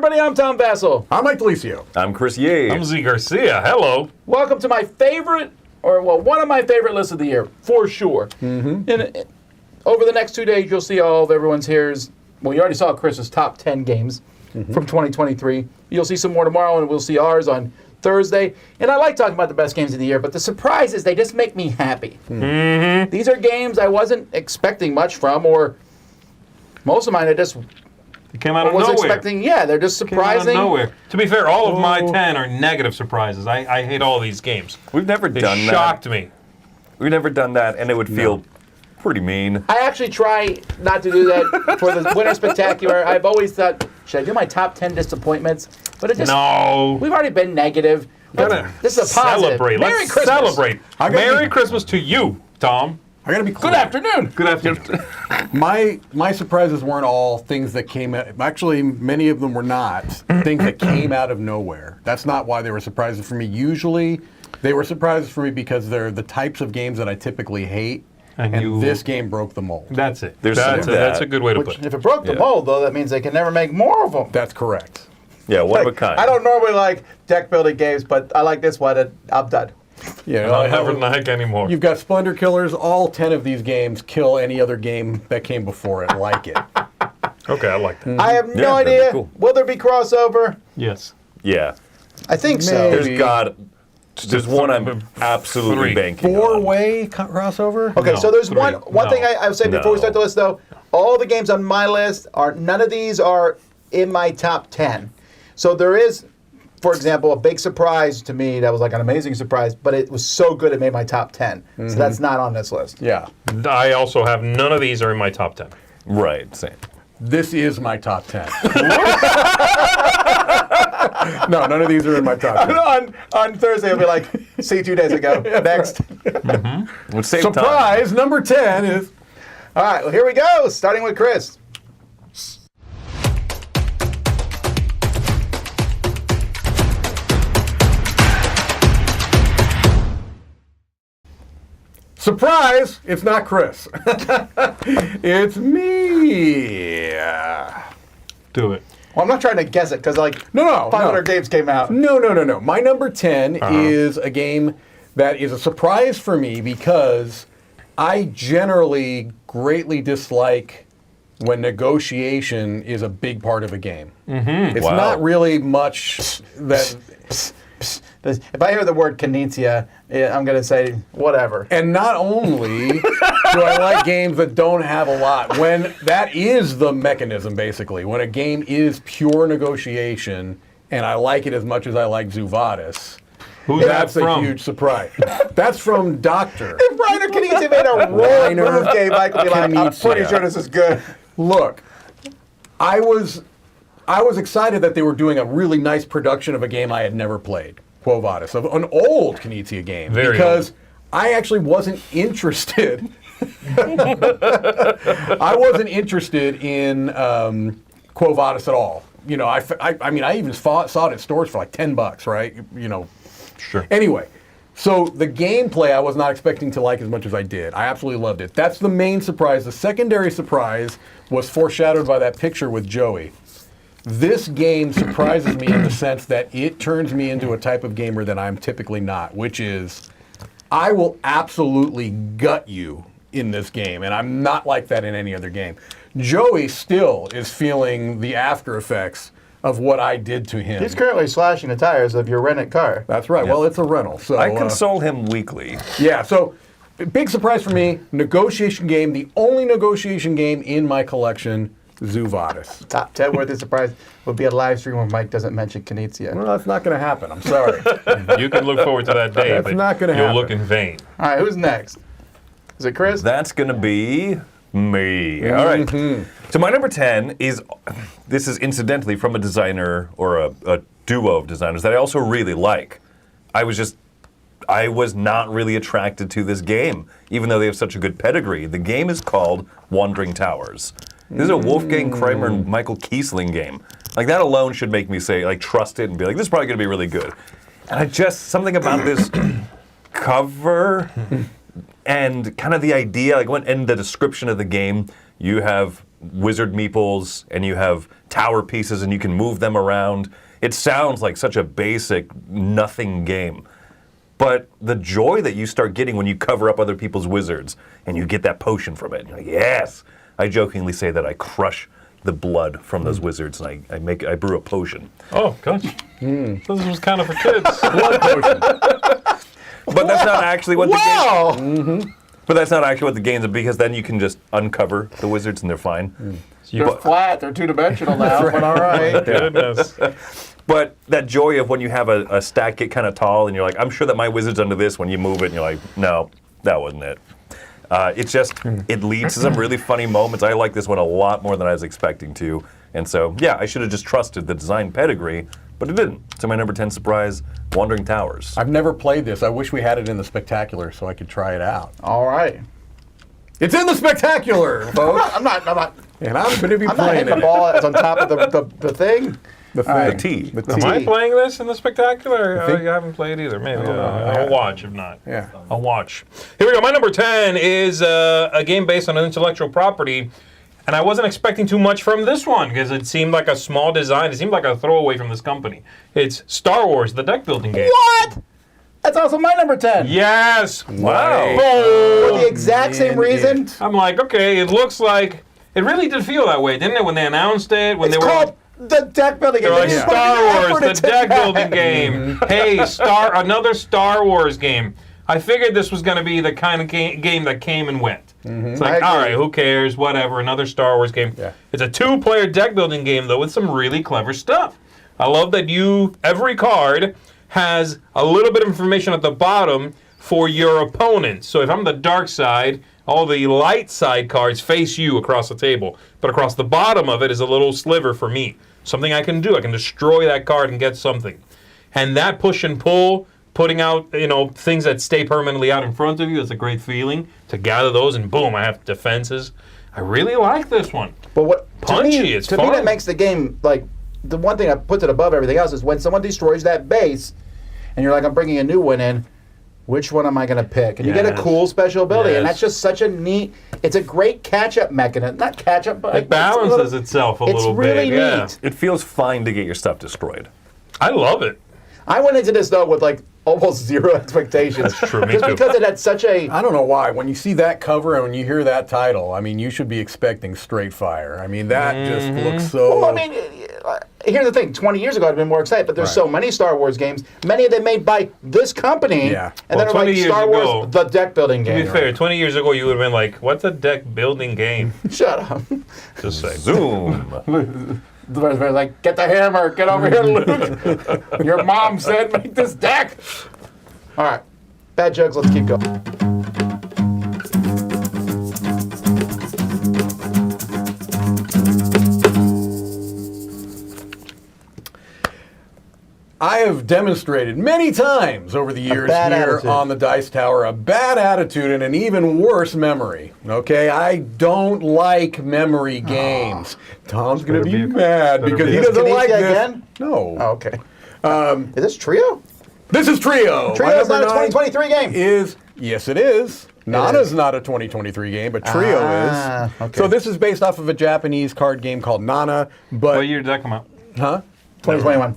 everybody. I'm Tom Vasel. I'm Mike DiLisio. I'm Chris Ye. I'm Zee Garcia. Hello. Welcome to my favorite, one of my favorite lists of the year, for sure. Mm-hmm. And over the next 2 days, you'll see all of everyone's here's. Well, you already saw Chris's top 10 games from 2023. You'll see some more tomorrow, and we'll see ours on Thursday. And I like talking about the best games of the year, but the surprises, they just make me happy. Mm-hmm. These are games I wasn't expecting much from, or most of mine I just came out of nowhere. Expecting, yeah, they're just surprising. Came out of nowhere. To be fair, all of my 10 are negative surprises. I hate all these games. We've never done that. They shocked me. We've never done that, and it would feel pretty mean. I actually try not to do that for the Winter Spectacular. I've always thought, should I do my top 10 disappointments? But it just, no. We've already been negative. This is a positive. Celebrate. Merry Let's Christmas. Celebrate. Merry Christmas to you, Tom. I gotta be clear. Good afternoon. Good afternoon. My surprises weren't all things that came out. Actually, many of them were not things that came out of nowhere. That's not why they were surprises for me. Usually, they were surprises for me because they're the types of games that I typically hate. And this game broke the mold. That's it. That's a good way to put it. If it broke the mold, though, that means they can never make more of them. That's correct. Yeah, one of a kind. I don't normally like deck building games, but I like this one, and I'm done. Yeah, I never like anymore. You've got Splendor Killers. All 10 of these games kill any other game that came before it like it. Okay, I like that. I have no idea. Cool. Will there be crossover? Yes. Yeah. I think so. Maybe. There's one I'm absolutely banking on. Four-way crossover? Okay, No, so there's three. one thing I would say before we start the list, though. All the games on my list none of these are in my top 10. So there is, for example, a big surprise to me that was like an amazing surprise, but it was so good it made my top 10. So that's not on this list. Yeah. I also have none of these are in my top 10. Right, same. This is my top 10. No, none of these are in my top 10. On Thursday, it'll be like, see 2 days ago. Next. Well, same Surprise, time. number 10 is... All right, well, here we go, starting with Chris. Surprise! It's not Chris. It's me. Do it. Well, I'm not trying to guess it, because like No. 500 games came out. No. My number 10 is a game that is a surprise for me because I generally greatly dislike when negotiation is a big part of a game. Mm-hmm. It's not really much that... If I hear the word kinesia, I'm going to say whatever. And not only do I like games that don't have a lot, when that is the mechanism, basically, when a game is pure negotiation, and I like it as much as I like Zuvadis, that's a huge surprise. That's from Doctor. If Reiner Kinesia made a roll move game, Mike would be like, I'm pretty sure this is good. Look, I was excited that they were doing a really nice production of a game I had never played, Quo Vadis, of an old Kinesia game. Very because old. I actually wasn't interested. I wasn't interested in Quo Vadis at all. You know, I mean, I even saw it at stores for like $10, right? You know. Sure. Anyway, so the gameplay I was not expecting to like as much as I did. I absolutely loved it. That's the main surprise. The secondary surprise was foreshadowed by that picture with Joey. This game surprises me in the sense that it turns me into a type of gamer that I'm typically not, which is I will absolutely gut you in this game, and I'm not like that in any other game. Joey still is feeling the after effects of what I did to him. He's currently slashing the tires of your rented car. That's right. Well, it's a rental. So I console him weekly. Yeah, so big surprise for me, negotiation game, the only negotiation game in my collection, Zuvadis. Top 10 worthy surprise would be a live stream where Mike doesn't mention Kinesia. Well, that's not going to happen. I'm sorry. You can look forward to that day, That's but not gonna you'll happen. look in vain. All right, who's next? Is it Chris? That's going to be me. All right. So my number 10 is, this is incidentally from a designer or a duo of designers that I also really like. I was not really attracted to this game, even though they have such a good pedigree. The game is called Wandering Towers. This is a Wolfgang Kramer and Michael Kiesling game. Like, that alone should make me say, like, trust it and be like, this is probably going to be really good. And something about this cover and kind of the idea, like, in the description of the game, you have wizard meeples and you have tower pieces and you can move them around. It sounds like such a basic, nothing game. But the joy that you start getting when you cover up other people's wizards and you get that potion from it, you're like, yes! I jokingly say that I crush the blood from those wizards and I brew a potion. Oh, gosh. This was kind of for kids. Blood potion. But that's not actually what the game. Wow! But that's not actually what the game's because then you can just uncover the wizards and they're fine. They're flat. They're two-dimensional now, but all right. Goodness. But that joy of when you have a stack get kind of tall and you're like, I'm sure that my wizard's under this. When you move it and you're like, no, that wasn't it. It's just, it leads to some really funny moments. I like this one a lot more than I was expecting to. And so, yeah, I should have just trusted the design pedigree, but it didn't. So my number 10 surprise, Wandering Towers. I've never played this. I wish we had it in the Spectacular so I could try it out. All right. It's in the Spectacular, folks. I'm not And I'm going to be hitting playing the it. ball that's on top of the thing. The The T. The Am T. I playing this in the Spectacular? think- You haven't played either. Maybe. know. I'll watch if not. Yeah. I'll watch. Here we go. My number 10 is a game based on an intellectual property. And I wasn't expecting too much from this one because it seemed like a small design. It seemed like a throwaway from this company. It's Star Wars, the deck building game. What? That's also my number 10. Yes. Wow. For the exact same reason. I'm like, okay, it looks like it really did feel that way, didn't it? When they announced it, when It's they were called the deck building game. they're like They just put Star an Wars, effort the into deck that. building game. Hey, another Star Wars game. I figured this was going to be the kind of game that came and went. It's like, I all agree. right, who cares? Whatever, another Star Wars game. Yeah. It's a 2-player deck building game though with some really clever stuff. I love that every card has a little bit of information at the bottom for your opponent. So if I'm the dark side, all the light side cards face you across the table. But across the bottom of it is a little sliver for me. Something I can do. I can destroy that card and get something. And that push and pull, putting out, things that stay permanently out in front of you, it's a great feeling to gather those and boom, I have defenses. I really like this one. But what Punchy, to me, it's to me fun. that makes the game like the one thing that puts it above everything else is when someone destroys that base, and you're like, I'm bringing a new one in. Which one am I going to pick? And you get a Yes. cool special ability, and Yes. that's just such a neat. It's a great catch-up mechanism. Not catch-up, but It balances itself a little bit. It's really Yeah. neat. It feels fine to get your stuff destroyed. I love it. I went into this though with like almost zero expectations. That's true, me Just too. because it had such a. I don't know why. When you see that cover and when you hear that title, I mean, you should be expecting straight fire. I mean, that just looks so. Well, I mean, here's the thing. 20 years ago, I'd have been more excited, but there's Right. so many Star Wars games. Many of them made by this company. Yeah. And Well, then 20 like years Star Wars, ago, the deck building To game. be fair, 20 years ago, you would have been like, what's a deck building game? Shut up. Just say. Zoom. They're like, get the hammer, get over here, Luke. Your mom said make this deck. All right, bad jokes. Let's keep going. I have demonstrated many times over the years bad here attitude. on the Dice Tower a bad attitude and an even worse memory. Okay, I don't like memory games. Tom's going to Better be be- mad better because be- he Is doesn't Kinesia like this. again? No. Oh, okay. Is this Trio? This is Trio. Trio My is not a number 2023 game. is yes, it is. Nana's not a 2023 game, but Trio is. okay. So this is based off of a Japanese card game called Nana. But What year did that come out? huh? 2021.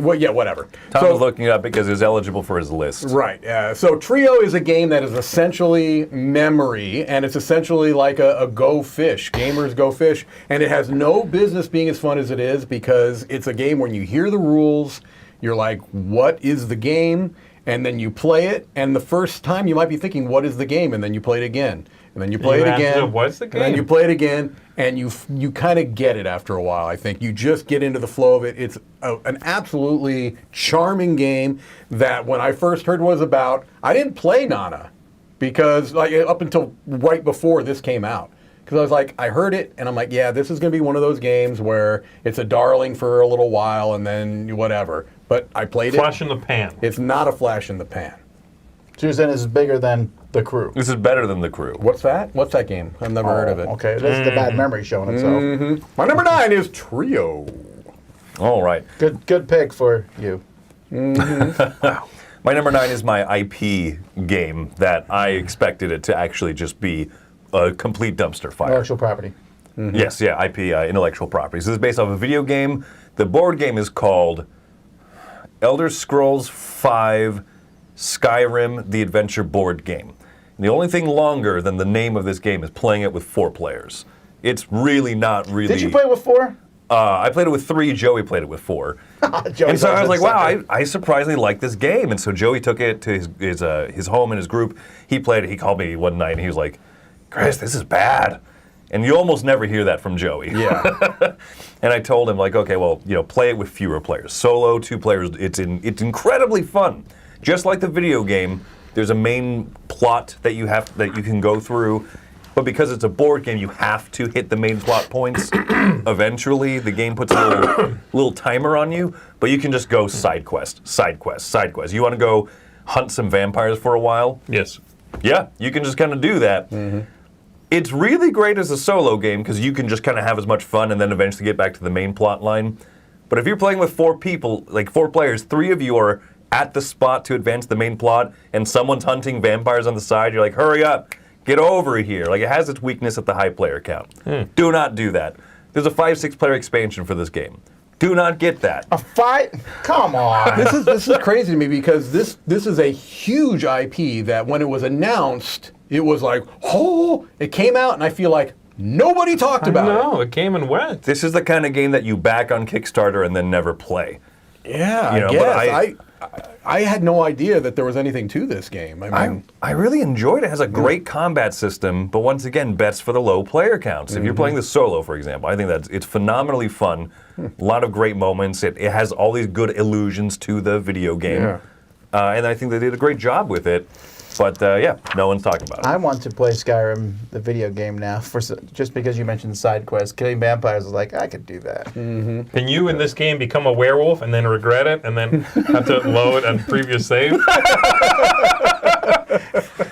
Well, yeah, whatever. Tom So- was looking it up because he was eligible for his list. Right. So Trio is a game that is essentially memory, and it's essentially like a Go Fish, gamers Go Fish, and it has no business being as fun as it is because it's a game when you hear the rules, you're like, what is the game? And then you play it, and the first time you might be thinking, what is the game? And then you play it again. And then you play You it asked again. yourself, "What's the And then game?" you play it again, and you kind of get it after a while, I think. You just get into the flow of it. It's an absolutely charming game that when I first heard what it was about, I didn't play Nana because like up until right before this came out. Because I was like, I heard it, and I'm like, yeah, this is going to be one of those games where it's a darling for a little while and then whatever. But I played Flash it. in the pan. It's not a flash in the pan. So you're saying this is bigger than The Crew? This is better than The Crew. What's that? What's that game? I've never heard of it. Okay, this is the bad memory showing itself. My number 9 is Trio. All right. Good pick for you. My number 9 is my IP game that I expected it to actually just be a complete dumpster fire. Intellectual property. Yes, yeah, IP, intellectual property. So this is based off a video game. The board game is called Elder Scrolls V Skyrim: The Adventure Board Game. And the only thing longer than the name of this game is playing it with 4 players. It's really not really... Did you play with 4? I played it with 3. Joey played it with 4. And so I was like, wow, I surprisingly like this game. And so Joey took it to his home and his group. He played it. He called me one night and he was like, Chris, this is bad. And you almost never hear that from Joey. Yeah. And I told him, like, okay, well, play it with fewer players. Solo, 2 players, it's incredibly fun. Just like the video game, there's a main plot that you can go through. But because it's a board game, you have to hit the main plot points. Eventually, the game puts a little timer on you, but you can just go side quest, side quest, side quest. You want to go hunt some vampires for a while? Yes. Yeah, you can just kind of do that. It's really great as a solo game because you can just kind of have as much fun and then eventually get back to the main plot line. But if you're playing with 4 people, like 4 players, 3 of you are at the spot to advance the main plot and someone's hunting vampires on the side, you're like, hurry up. Get over here. Like, it has its weakness at the high player count. Do not do that. There's a 5-6 player expansion for this game. Do not get that. A 5? Come on. This is crazy to me because this is a huge IP that when it was announced, it was like, oh, it came out and I feel like nobody talked about it. No, it came and went. This is the kind of game that you back on Kickstarter and then never play. Yeah, You know, I but guess. I had no idea that there was anything to this game. I mean, I really enjoyed it. It has a great combat system, but once again, bets for the low player counts. If you're playing this solo, for example, I think it's phenomenally fun. A lot of great moments. It has all these good allusions to the video game. Yeah. And I think they did a great job with it. But yeah, no one's talking about it. I want to play Skyrim, the video game now, just because you mentioned side quests. Killing vampires is like, I could do that. Can you in this game become a werewolf and then regret it and then have to load a previous save? You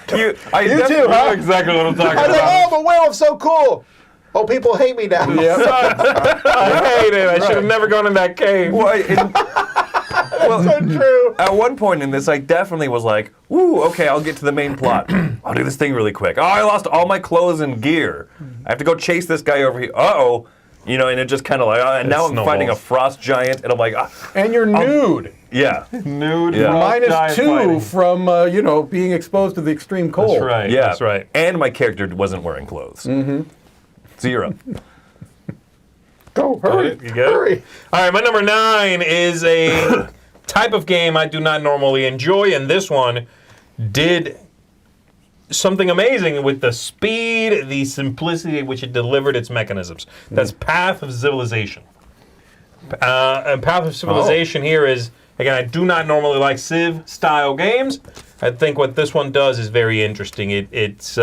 too, know huh? exactly what I'm talking I was like, about. oh, the werewolf's so cool. Oh, people hate me now. I hate it. I should have never gone in that cave. Well, So true. at one point in this, I definitely was like, ooh, okay, I'll get to the main plot. I'll do this thing really quick. Oh, I lost all my clothes and gear. I have to go chase this guy over here. Uh-oh. You know, and it just kind of like, and now I'm fighting a frost giant, and I'm like, and you're nude. yeah. Nude. Yeah. Minus 2 fighting. from, being exposed to the extreme cold. That's right. Yeah. That's right. And my character wasn't wearing clothes. 0. Go, hurry. You get it? Hurry. All right, my number 9 is a type of game I do not normally enjoy, and this one did something amazing with the speed, the simplicity at which it delivered its mechanisms. That's Path of Civilization. And Path of Civilization here is, again, I do not normally like Civ-style games. I think what this one does is very interesting. It's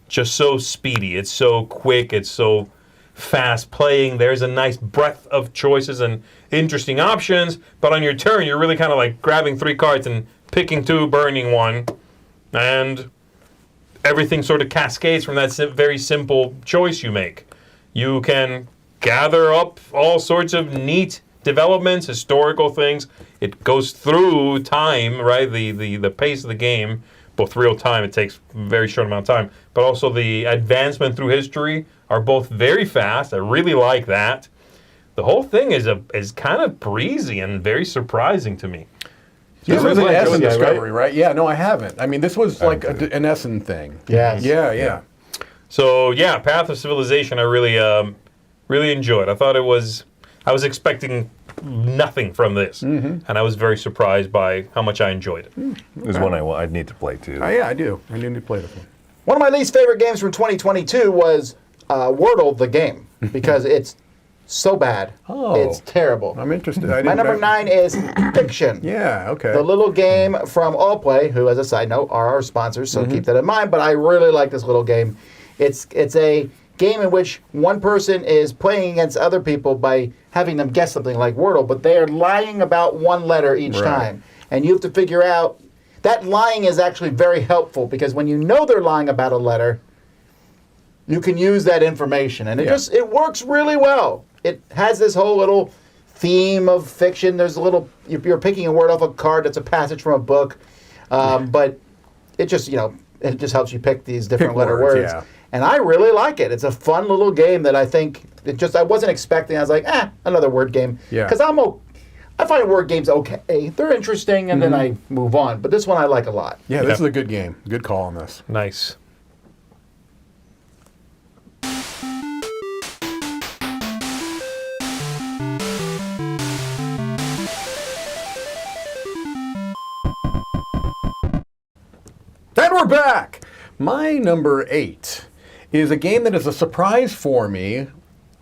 just so speedy. It's so quick. It's so fast playing. There's a nice breadth of choices and interesting options, but on your turn, you're really kind of like grabbing 3 cards and picking 2, burning 1, and everything sort of cascades from that very simple choice you make. You can gather up all sorts of neat developments, historical things. It goes through time, right? The pace of the game, both real time, it takes a very short amount of time, but also the advancement through history are both very fast. I really like that. The whole thing is kind of breezy and very surprising to me. This was an like Essen Joey, discovery, right? Yeah, no, I haven't. I mean, this was like an Essen thing. Yes. Yeah. So yeah, Path of Civilization, I really enjoyed. I was expecting nothing from this, and I was very surprised by how much I enjoyed it. There's one I'd need to play too. Yeah, I do. I need to play this one. One of my least favorite games from 2022 was Wordle, the game, because it's so bad. Oh. It's terrible. I'm interested. My number 9 is Fiction. Yeah, okay. The little game from Allplay, who, as a side note, are our sponsors, so keep that in mind. But I really like this little game. It's a game in which one person is playing against other people by having them guess something like Wordle, but they are lying about one letter each time. And you have to figure out, that lying is actually very helpful, because when you know they're lying about a letter, you can use that information. And it works really well. It has this whole little theme of fiction. There's a little, you're picking a word off a card that's a passage from a book, but it just, it just helps you pick these different letter words. Yeah. and I really like it. It's a fun little game that I think I wasn't expecting. I was like, another word game. Yeah. Because I find word games okay. They're interesting, and then I move on. But this one I like a lot. Yeah, this is a good game. Good call on this. Nice. And we're back. My number 8 is a game that is a surprise for me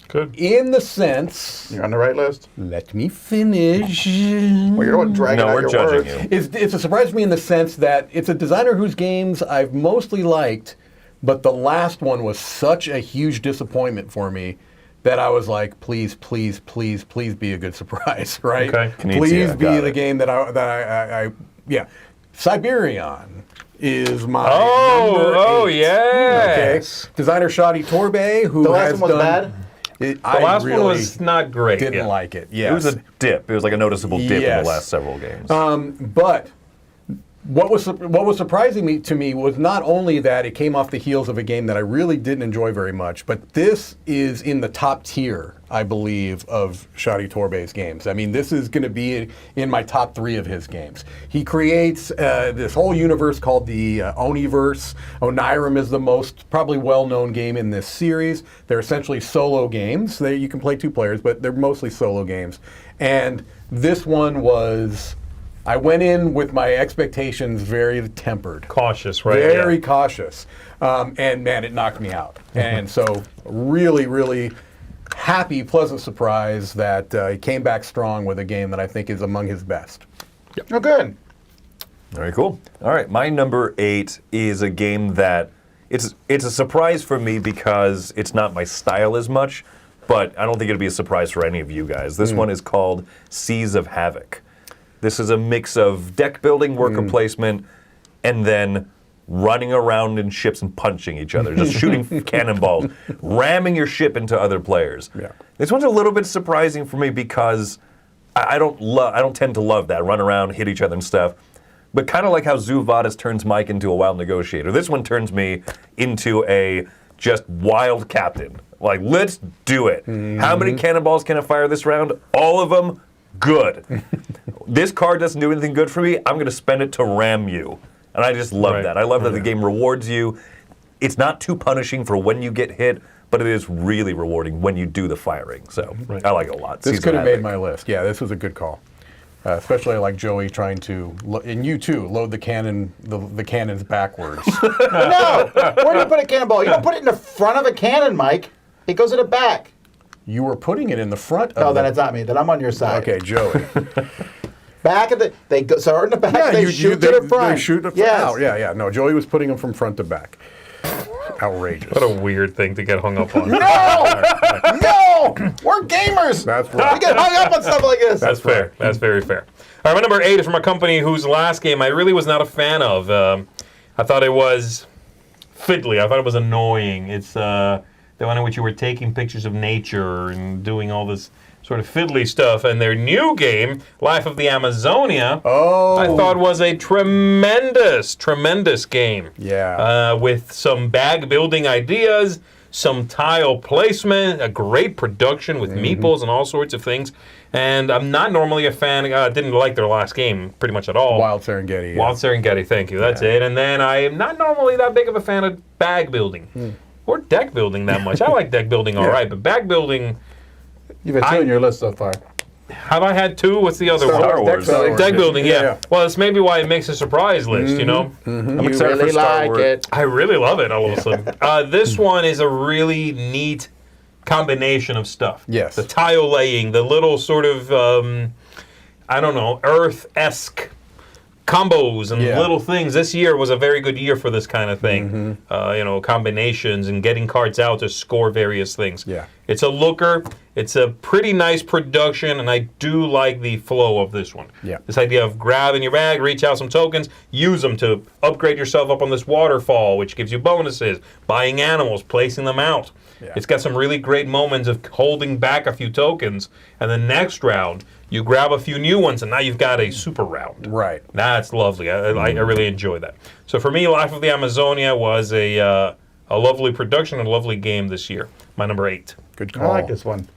Good. in the sense. You're on the right list. Let me finish. Well, you're not dragging No, out we're your judging words. you. It's a surprise to me in the sense that it's a designer whose games I've mostly liked, but the last one was such a huge disappointment for me that I was like, please, please, please, please be a good surprise, right? Okay. Please Knizia, be got the it. game that I yeah. Siberian is my number 8. Oh, Okay. yes. Designer Shadi Torbey, who The last has one was done, bad? I The last really one was not great. didn't yeah. like it. It Yes. was a dip. It was like a noticeable dip in Yes. the last several games. But what was surprising to me was not only that it came off the heels of a game that I really didn't enjoy very much, but this is in the top tier, I believe, of Shadi Torbey's games. I mean, this is going to be in my top 3 of his games. He creates this whole universe called the Oniverse. Onirim is the most probably well-known game in this series. They're essentially solo games. You can play 2 players, but they're mostly solo games. And this one was... I went in with my expectations very tempered. Cautious, right? Very yeah. cautious. And man, it knocked me out. And so really, really happy, pleasant surprise that he came back strong with a game that I think is among his best. Oh, good. Very cool. All right, my number 8 is a game that it's a surprise for me because it's not my style as much, but I don't think it'll be a surprise for any of you guys. This one is called Seas of Havoc. This is a mix of deck building, worker placement, and then running around in ships and punching each other, just shooting cannonballs, ramming your ship into other players. Yeah. This one's a little bit surprising for me because I don't tend to love that, run around, hit each other and stuff. But kind of like how Zoo Vadas turns Mike into a wild negotiator, this one turns me into a just wild captain. Like, let's do it. How many cannonballs can I fire this round? All of them? Good. This card doesn't do anything good for me. I'm going to spend it to ram you. And I just love that. I love that the game rewards you. It's not too punishing for when you get hit, but it is really rewarding when you do the firing. So I like it a lot. This Seas of could have made Havoc. my list. Yeah, this was a good call. Especially like Joey trying to, and you too, load the cannons backwards. No! Where do you put a cannonball? You don't put it in the front of a cannon, Mike. It goes in the back. You were putting it in the front of No, then it's not me. Then I'm on your side. Okay, Joey. Back of they start in the back. Yeah, they shoot to the front. They shoot the front. Yes. Out. Yeah. No, Joey was putting them from front to back. Outrageous. What a weird thing to get hung up on. No! No! We're gamers. That's right. We get hung up on stuff like this. That's fair. That's very fair. All right, my number 8 is from a company whose last game I really was not a fan of. I thought it was fiddly. I thought it was annoying. It's the one in which you were taking pictures of nature and doing all this sort of fiddly stuff. And their new game, Life of the Amazonia, I thought was a tremendous, tremendous game. Yeah. With some bag building ideas, some tile placement, a great production with meeples and all sorts of things. And I'm not normally a fan. Didn't like their last game pretty much at all. Wild Serengeti. Wild Serengeti, thank you. That's it. And then I am not normally that big of a fan of bag building or deck building that much. I like deck building all right, but bag building, You've had 2 on your list so far. have I had 2? What's the other Star one? Wars. Deck building, yeah. Yeah. Well, it's maybe why it makes a surprise list, you know? I'm You excited really for Star like Wars. it. I really love it all of a sudden. This one is a really neat combination of stuff. Yes. The tile laying, the little sort of, I don't know, Earth-esque combos and little things. This year was a very good year for this kind of thing. You know, combinations and getting cards out to score various things. Yeah. It's a looker. It's a pretty nice production, and I do like the flow of this one. Yeah. This idea of grabbing your bag, reach out some tokens, use them to upgrade yourself up on this waterfall, which gives you bonuses, buying animals, placing them out. Yeah. It's got some really great moments of holding back a few tokens, and the next round, you grab a few new ones, and now you've got a super round. Right. That's lovely. I really enjoy that. So for me, Life of the Amazonia was a a lovely production and a lovely game this year. My number 8. Good I call. like this one.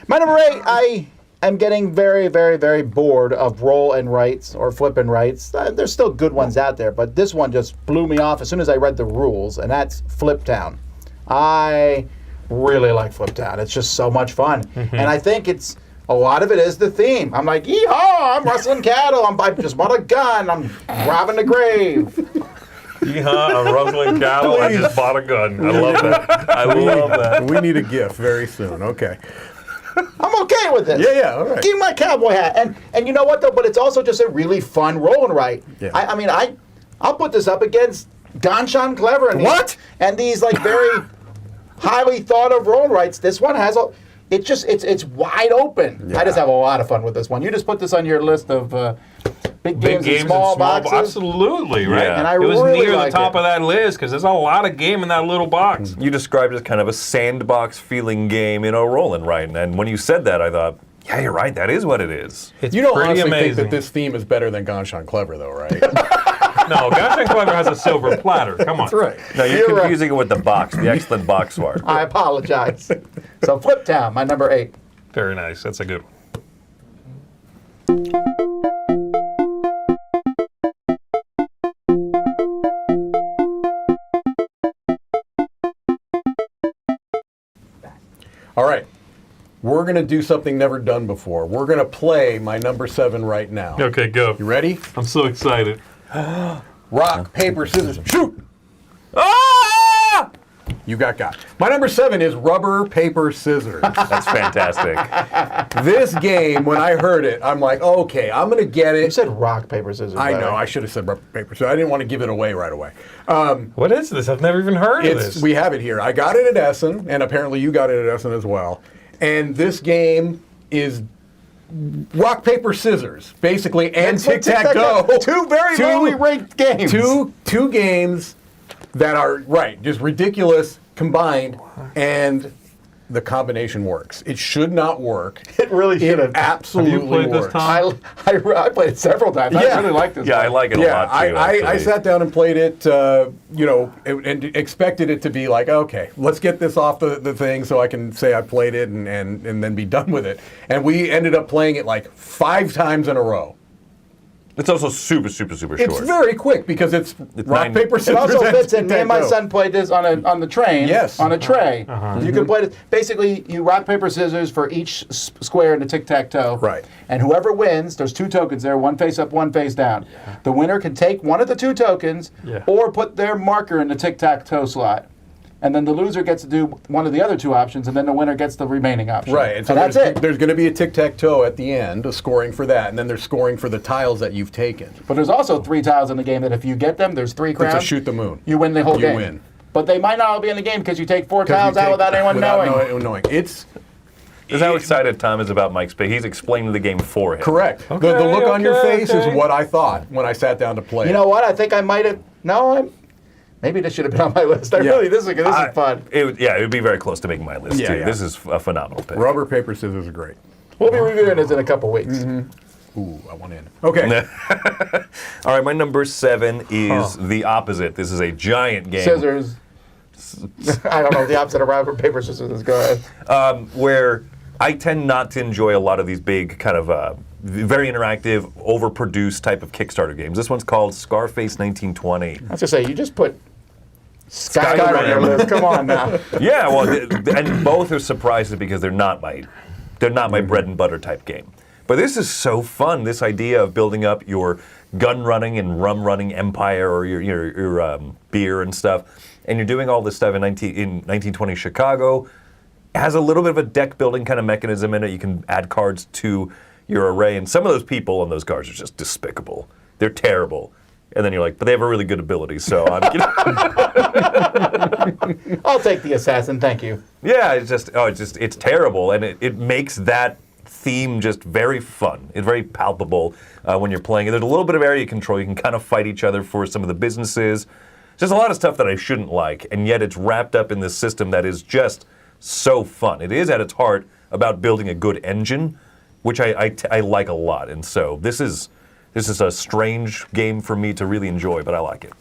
My number 8, I am getting very, very, very bored of roll and writes or flip and writes. There's still good ones out there, but this one just blew me off as soon as I read the rules, and that's Flip Town. I really like Flip Town. It's just so much fun. And I think a lot of it is the theme. I'm like, yeehaw, I'm rustling cattle. I just bought a gun. I'm robbing the grave. Yeehaw, I'm rustling cattle. I just bought a gun. I love that. I love that. We need a GIF very soon. Okay. I'm okay with this. Yeah, all right. Give me my cowboy hat. And you know what, though? But it's also just a really fun roll and write. Yeah. I mean, I'll put this up against Ganshan Clever. And What? And these, like, very highly thought of roll and writes. This one has it's wide open. Yeah. I just have a lot of fun with this one. You just put this on your list of big games and small boxes. Absolutely, right? Yeah. And I it was really near the like top it. of that list because there's a lot of game in that little box. You described it as kind of a sandbox feeling game, roll and write. And when you said that, I thought, yeah, you're right. That is what it is. It's You don't pretty honestly think amazing. that this theme is better than Ganshan Clever, though, right? No, Ganshan Clever has a silver platter. Come on. That's right. No, you're You're right. confusing it with the box, the excellent box art. I apologize. So Flip Town, my number 8. Very nice. That's a good one. All right. We're going to do something never done before. We're going to play my number 7 right now. Okay, go. You ready? I'm so excited. Rock, paper, scissors, shoot! Ah! You got. My number 7 is rubber, paper, scissors. That's fantastic. This game, when I heard it, I'm like, okay, I'm going to get You it. said rock, paper, scissors. I by the know, way. I should have said rubber, paper, scissors. I didn't want to give it away right away. What is this? I've never even heard of this. We have it here. I got it at Essen, and apparently you got it at Essen as well. And this game is rock, paper, scissors, basically, and That's what tic-tac-toe. Two very lowly ranked games. Two games that are, just ridiculous combined, and the combination works. It should not work. It really should have. Absolutely Have you played this, works. Tom? I played it several times. Yeah. I really like this. Yeah, one. I like it a Yeah, lot too. I actually. sat down and played it, and expected it to be like, okay, let's get this off the thing so I can say I played it and then be done with it. And we ended up playing it like 5 times in a row. It's also super, super, super It's short. very quick because it's rock, 9 paper, It scissors. also and fits in. Me and my tic-tac-toe. son played this on the train. Yes. On a tray. You can play it. Basically, you rock, paper, scissors for each square in the tic-tac-toe. Right. And whoever wins, there's 2 tokens there, one face up, one face down. The winner can take one of the 2 tokens or put their marker in the tic-tac-toe slot. And then the loser gets to do one of the other 2 options, and then the winner gets the remaining option. Right, And that's there's, it. There's going to be a tic-tac-toe at the end, a scoring for that, and then there's scoring for the tiles that you've taken. But there's also 3 tiles in the game that if you get them, there's 3 crowns. It's a shoot the moon. You win the whole You game. win. But they might not all be in the game because you take 4 'Cause you tiles out take- without anyone knowing. It's Is how excited Tom is about Mike's play. He's explaining the game for him. correct. The Okay, look on your okay, face okay. is what I thought when I sat down to play. You know what? I think I might have. No, maybe this should have been on my list. Yeah. This is fun. It would be very close to making my list, Yeah, too. yeah. This is a phenomenal pick. Rubber, paper, scissors are great. We'll be reviewing this in a couple weeks. Ooh, I want in. Okay. All right, my number 7 is the opposite. This is a giant game. Scissors. I don't know the opposite of rubber, paper, scissors. Go ahead. Where I tend not to enjoy a lot of these big kind of very interactive, overproduced type of Kickstarter games. This one's called Scarface 1920. I was just say you just put Skyrim on your list. Come on now. Yeah, well, and both are surprises because they're not my bread and butter type game. But this is so fun. This idea of building up your gun running and rum running empire, or your beer and stuff, and you're doing all this stuff in 1920 Chicago. It has a little bit of a deck building kind of mechanism in it. You can add cards to your array, and some of those people on those cards are just despicable. They're terrible. And then you're like, but they have a really good ability, so I'm. I'll take the assassin. Thank you. Yeah, it's terrible, and it makes that theme just very fun. It's very palpable when you're playing it. There's a little bit of area control. You can kind of fight each other for some of the businesses. Just a lot of stuff that I shouldn't like, and yet it's wrapped up in this system that is just so fun. It is at its heart about building a good engine, which I like a lot, and so this is a strange game for me to really enjoy, but I like it.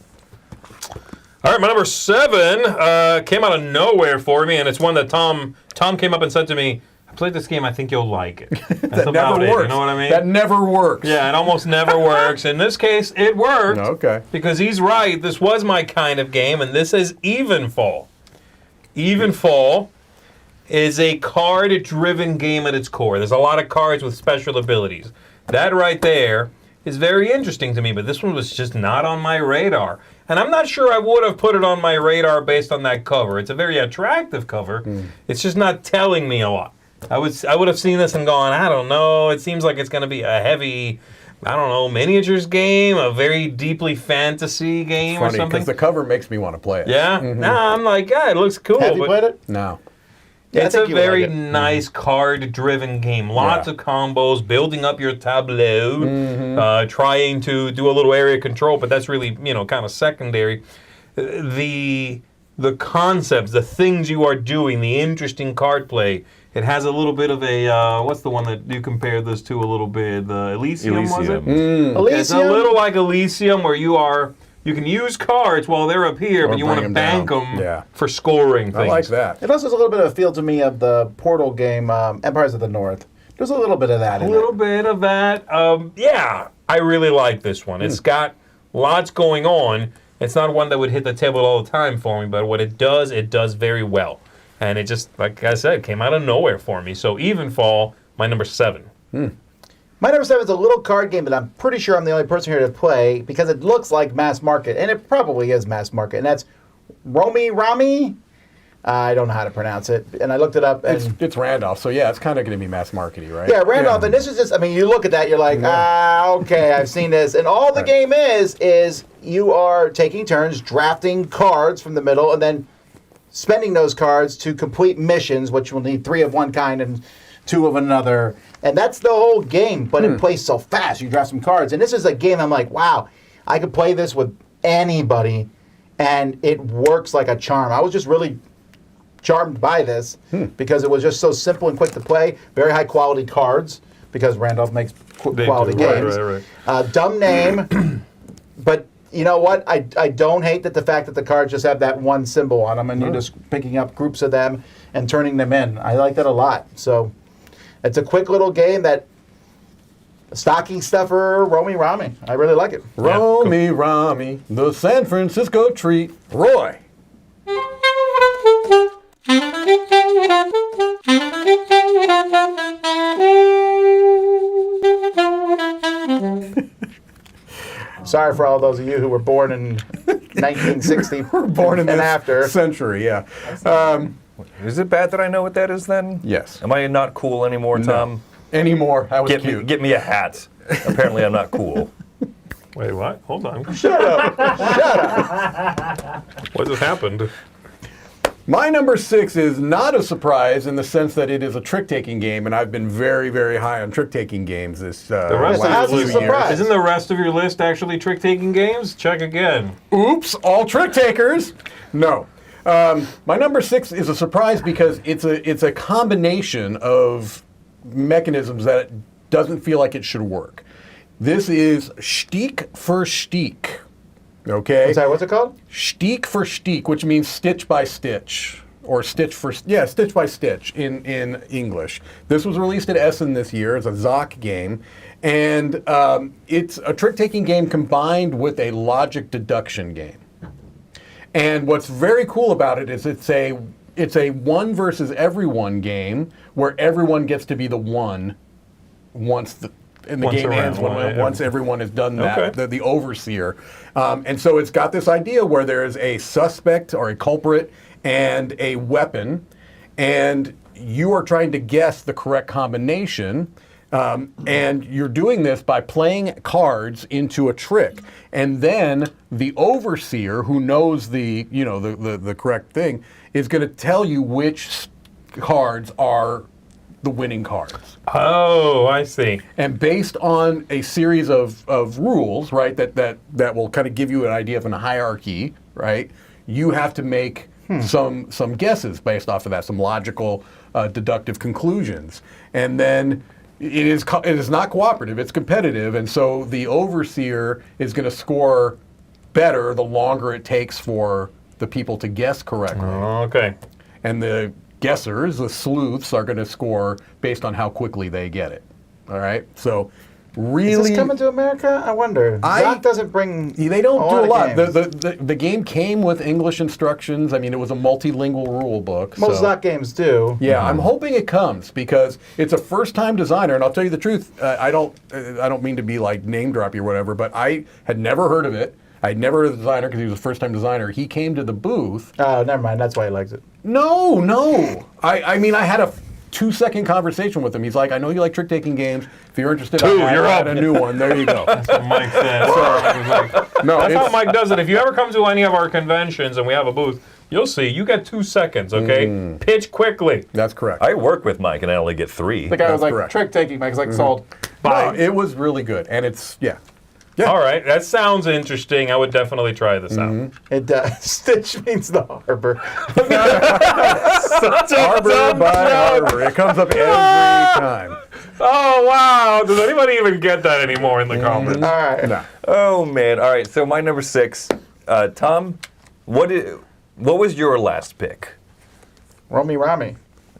All right, my number 7 came out of nowhere for me, and it's one that Tom came up and said to me, I played this game, I think you'll like it. That's That about never it, works. you know what I mean? That never works. Yeah, it almost never works. In this case, it worked. Okay. Because he's right, this was my kind of game, and this is Evenfall. Evenfall is a card-driven game at its core. There's a lot of cards with special abilities. That right there is very interesting to me, but this one was just not on my radar. And I'm not sure I would have put it on my radar based on that cover. It's a very attractive cover. It's just not telling me a lot. I would have seen this and gone, I don't know, it seems like it's going to be a heavy, I don't know, miniatures game, a very deeply fantasy game or Funny, something. because the cover makes me want to play it. Yeah? Nah, I'm like, yeah, it looks cool. Have you but played it? No. Yeah, I it's a think you would very like it. nice card-driven game. Lots Yeah. of combos, building up your tableau, trying to do a little area control, but that's really, kind of secondary. The concepts, the things you are doing, the interesting card play. It has a little bit of a, what's the one that you compared this to a little bit? The Elysium, was it? It's a Elysium? little like Elysium where you can use cards while they're up here, Or but you want to bring 'em bank down. them Yeah. for scoring I things. like that. It also has a little bit of a feel to me of the Portal game, Empires of the North. There's a little bit of that A in little it. bit of that. Yeah, I really like this one. It's got lots going on. It's not one that would hit the table all the time for me, but what it does very well. And it just, like I said, came out of nowhere for me. So Evenfall, my number 7. My number 7 is a little card game that I'm pretty sure I'm the only person here to play because it looks like mass market, and it probably is mass market, and that's Romy Rami. I don't know how to pronounce it, and I looked it up, and It's Randolph, so yeah, it's kind of going to be mass markety, right? yeah, Randolph, and this is just, I mean, you look at that, you're like, okay, I've seen this. And all the game is you are taking turns drafting cards from the middle and then spending those cards to complete missions, which will need 3 of one kind and 2 of another. And that's the whole game, but it plays so fast. You draft some cards. And this is a game I'm like, wow, I could play this with anybody, and it works like a charm. I was just really charmed by this because it was just so simple and quick to play. Very high quality cards because Randolph makes quality do. Right, games. right. Dumb name, but you know what? I don't hate the fact that the cards just have that one symbol on them and you're just picking up groups of them and turning them in. I like that a lot. So it's a quick little game that stocking stuffer, Romy Rami. I really like it. Romy Rami, the San Francisco treat. Roy. Sorry for all those of you who were born in 1960 Born in and this after. century, yeah. Is it bad that I know what that is then? Yes. Am I not cool anymore, Tom? Anymore. That was Get cute. me a hat. Apparently I'm not cool. Wait, what? Hold on. Shut up. What just happened? My number 6 is not a surprise in the sense that it is a trick-taking game, and I've been very, very high on trick-taking games this The rest how's last it few a years. surprise? Isn't the rest of your list actually trick-taking games? Check again. Oops, all trick takers. No. My number 6 is a surprise because it's a combination of mechanisms that doesn't feel like it should work. This is Stich for Stich. Okay? I'm sorry, what's it called? Stich for Stich, which means stitch by stitch. Or stitch by stitch in English. This was released at Essen this year. It's a Zoc game. And it's a trick-taking game combined with a logic deduction game. And what's very cool about it is it's a one versus everyone game where everyone gets to be the one once the game around, ends, right, once everyone has done that, Okay. the overseer. And so it's got this idea where there is a suspect or a culprit and a weapon, and you are trying to guess the correct combination. And you're doing this by playing cards into a trick, and then the overseer, who knows the correct thing, is going to tell you which cards are the winning cards. Oh, I see. And based on a series of rules, right, that will kind of give you an idea of a hierarchy, right, you have to make some guesses based off of that, some logical, deductive conclusions, and then. It is not cooperative, it's competitive, and so the overseer is going to score better the longer it takes for the people to guess correctly. Okay. And the guessers, the sleuths, are going to score based on how quickly they get it. All right? So really... Is this coming to America? I wonder. Zach doesn't bring They don't do a lot. games. The game came with English instructions. I mean, it was a multilingual rule book. Most Zach games do. Yeah, I'm hoping it comes because it's a first-time designer, and I'll tell you the truth. I don't mean to be like name drop you or whatever, but I had never heard of it. I'd never heard of the designer because he was a first-time designer. He came to the booth. Oh, never mind. That's why he likes it. No. I mean, I had a 2-second conversation with him. He's like, I know you like trick-taking games. If you're interested, you're I up. had a new one. There you go. That's what Mike said. So I was like, No, that's how it's- Mike does it. If you ever come to any of our conventions and we have a booth, you'll see. You get 2 seconds, okay? Pitch quickly. That's correct. I work with Mike, and I only get 3. The guy was That's like, correct. trick taking. Mike's like, sold. No, it was really good, and it's Yeah. All right, that sounds interesting. I would definitely try this out. It does. Stitch means the harbor. Harbor by Harbor. It comes up every time. Oh, wow. Does anybody even get that anymore in the comments? All right. No. Oh man! All right, so my number 6, Tom. What was your last pick? Romy Rami.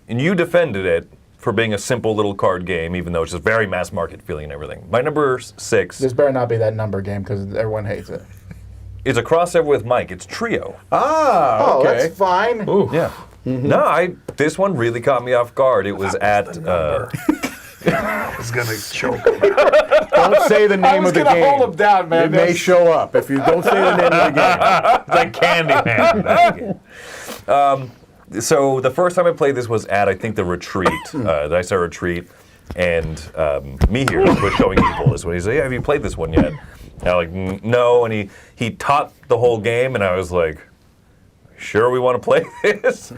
And you defended it for being a simple little card game, even though it's just very mass market feeling and everything. My number 6 This better not be that number game because everyone hates it. is a crossover with Mike. It's Trio. Ah, Oh, okay. that's fine. Ooh. Yeah. No, this one really caught me off guard. It was at. I was going to choke. Don't say the I name was of the going to game. hold him down, man. It may show up if you don't say the name of the game. Like Candyman. So the first time I played this was at, I think, the retreat, the Dice Retreat, and me here was showing people this one. He's like, "Yeah, have you played this one yet?" And I'm like, "No," and he taught the whole game, and I was like, "Sure, we want to play this?"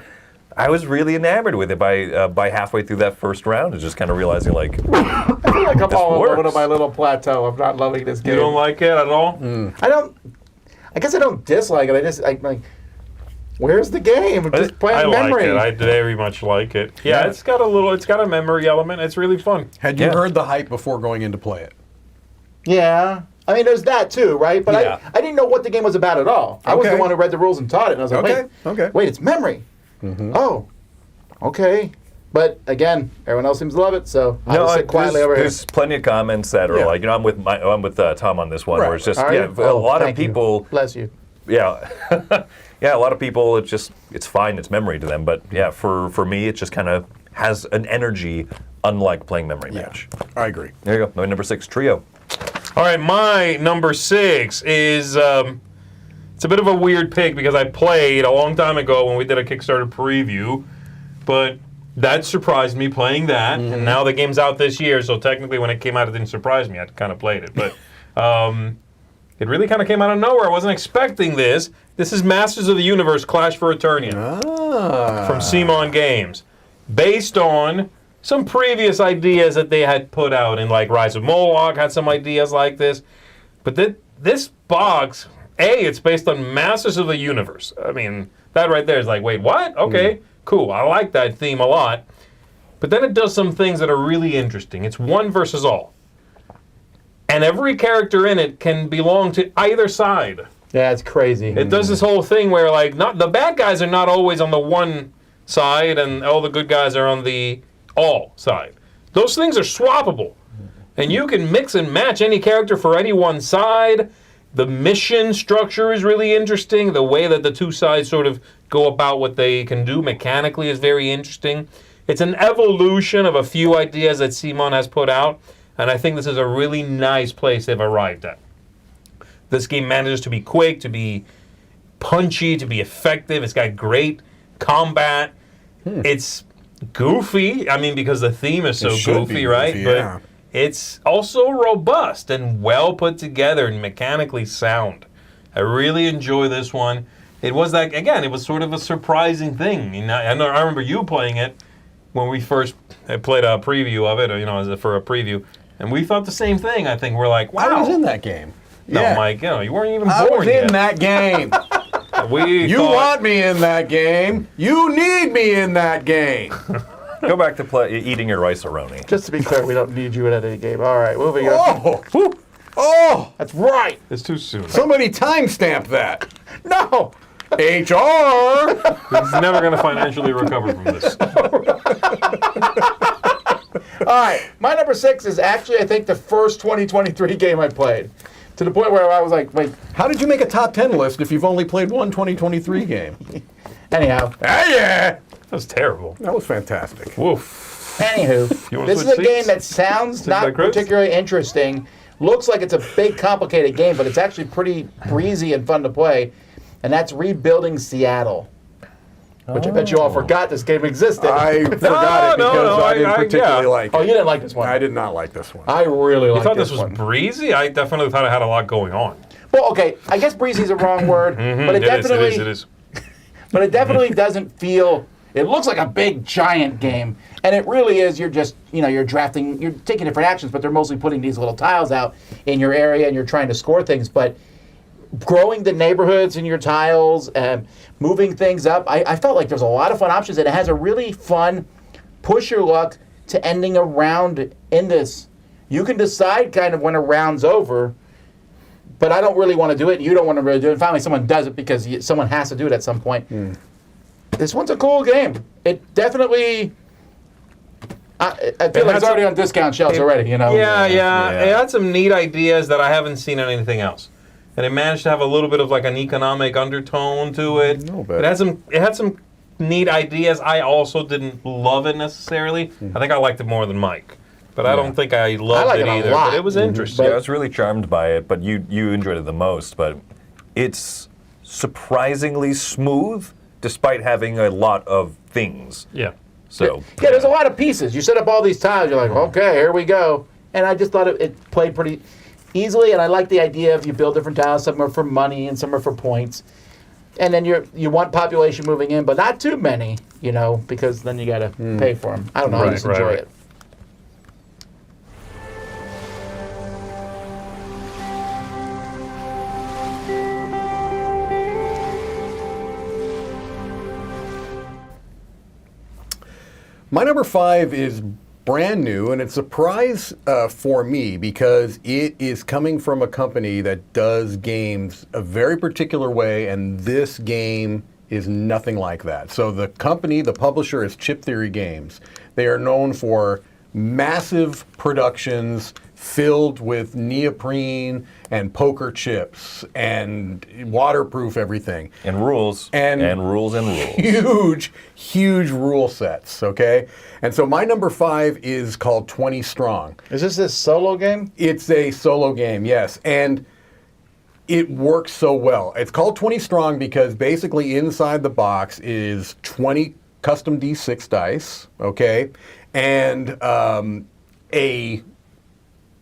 I was really enamored with it by halfway through that first round, and just kind of realizing like, I feel like I'm This all works. alone on my little plateau. I'm not loving this game. You don't like it at all? I guess I don't dislike it. I'm like, where's the game? I'm just I playing like memory. it. I very much like it. Yeah, it's got a memory element. It's really fun. Had you Yeah. heard the hype before going in to play it? Yeah. I mean, there's that too, right? But Yeah. I didn't know what the game was about at all. I was the Okay. one who read the rules and taught it. And I was like, Okay. wait, it's memory. Oh, okay. But again, everyone else seems to love it, so I'll just sit quietly over here. there's plenty of comments that are Yeah. like, I'm with Tom on this one, Right. where it's just Are yeah, you? a Oh, lot of thank you. people. Bless you. Yeah, yeah, a lot of people. It's fine. It's memory to them, but yeah, for me, it just kind of has an energy unlike playing memory match. I agree. There you go. My number 6 Trio. All right, my number 6 is it's a bit of a weird pick because I played a long time ago when we did a Kickstarter preview, but that surprised me playing that, and now the game's out this year, so technically when it came out it didn't surprise me. I kind of played it, but it really kind of came out of nowhere. I wasn't expecting this. This is Masters of the Universe Clash for Eternia from Simon Games, based on some previous ideas that they had put out, and like Rise of Moloch had some ideas like this. But this box, it's based on Masters of the Universe. I mean, that right there is like, wait, what? Okay, cool. I like that theme a lot. But then it does some things that are really interesting. It's one versus all. And every character in it can belong to either side. Yeah, it's crazy. It does this whole thing where like not the bad guys are not always on the one side and all the good guys are on the all side. Those things are swappable. And you can mix and match any character for any one side. The mission structure is really interesting. The way that the two sides sort of go about what they can do mechanically is very interesting. It's an evolution of a few ideas that Simon has put out, and I think this is a really nice place they've arrived at. This game manages to be quick, to be punchy, to be effective. It's got great combat. It's goofy, I mean, because the theme is so should be goofy, right? goofy, yeah. But it's also robust and well put together and mechanically sound. I really enjoy this one. It was like, again, it was sort of a surprising thing. I remember you playing it when we first played a preview of it, or, as for a preview, and we thought the same thing. I think we're like, wow. I was in that game. No, Yeah. Mike, you weren't even I born was yet. in that game. You thought- want me in that game. You need me in that game. Go back to eating your rice-a-roni. Just to be clear, we don't need you in any game. All right, moving on. Oh, Oh, That's right. It's too soon. somebody timestamp that. No. HR. He's never going to financially recover from this. All right. My number 6 is actually, I think, the first 2023 game I played. To the point where I was like, wait. How did you make a top 10 list if you've only played one 2023 game? Anyhow. Ah, yeah. That was terrible. That was fantastic. Woof. Anywho. You wanna This is a switch game seats? that sounds not by Chris? particularly interesting. Looks like it's a big, complicated game, but it's actually pretty breezy and fun to play. And that's Rebuilding Seattle. Which I bet you all forgot this game existed. I forgot it because I didn't particularly yeah. like it. Oh, you didn't like this one? I did not like this one. I really You liked thought this was one. breezy? I definitely thought it had a lot going on. Well, okay, I guess breezy is a wrong word, but it definitely, It is. but it definitely doesn't feel. It looks like a big giant game, and it really is. You're just, you're drafting, you're taking different actions, but they're mostly putting these little tiles out in your area, and you're trying to score things. But growing the neighborhoods in your tiles, moving things up, I felt like there's a lot of fun options, and it has a really fun push your luck to ending a round in this. You can decide kind of when a round's over. But I don't really want to do it, and you don't want to really do it. And finally, someone does it because someone has to do it at some point. This one's a cool game. It definitely... I feel like it's already on discount shelves already, Yeah. Yeah. It had some neat ideas that I haven't seen in anything else. And it managed to have a little bit of like an economic undertone to it. A little bit. It had some neat ideas. I also didn't love it necessarily. I think I liked it more than Mike. But I don't think I loved like it it a either. lot. But it was interesting. Yeah, I was really charmed by it, but you enjoyed it the most. But it's surprisingly smooth, despite having a lot of things. Yeah. So Yeah, there's a lot of pieces. You set up all these tiles, you're like, okay, here we go. And I just thought it played pretty easily, and I like the idea of you build different tiles. Some are for money and some are for points. And then you want population moving in, but not too many, because then you got to pay for them. I don't know, I just enjoy it. My number 5 is brand new, and it's a surprise for me because it is coming from a company that does games a very particular way, and this game is nothing like that. So the company, the publisher, is Chip Theory Games. They are known for massive productions filled with neoprene and poker chips and waterproof everything. and rules And rules and rules. Huge rule sets, okay? And so my number 5 is called 20 Strong. Is this solo game? It's a solo game, yes. And it works so well. It's called 20 Strong because basically inside the box is 20 custom D6 dice, okay? And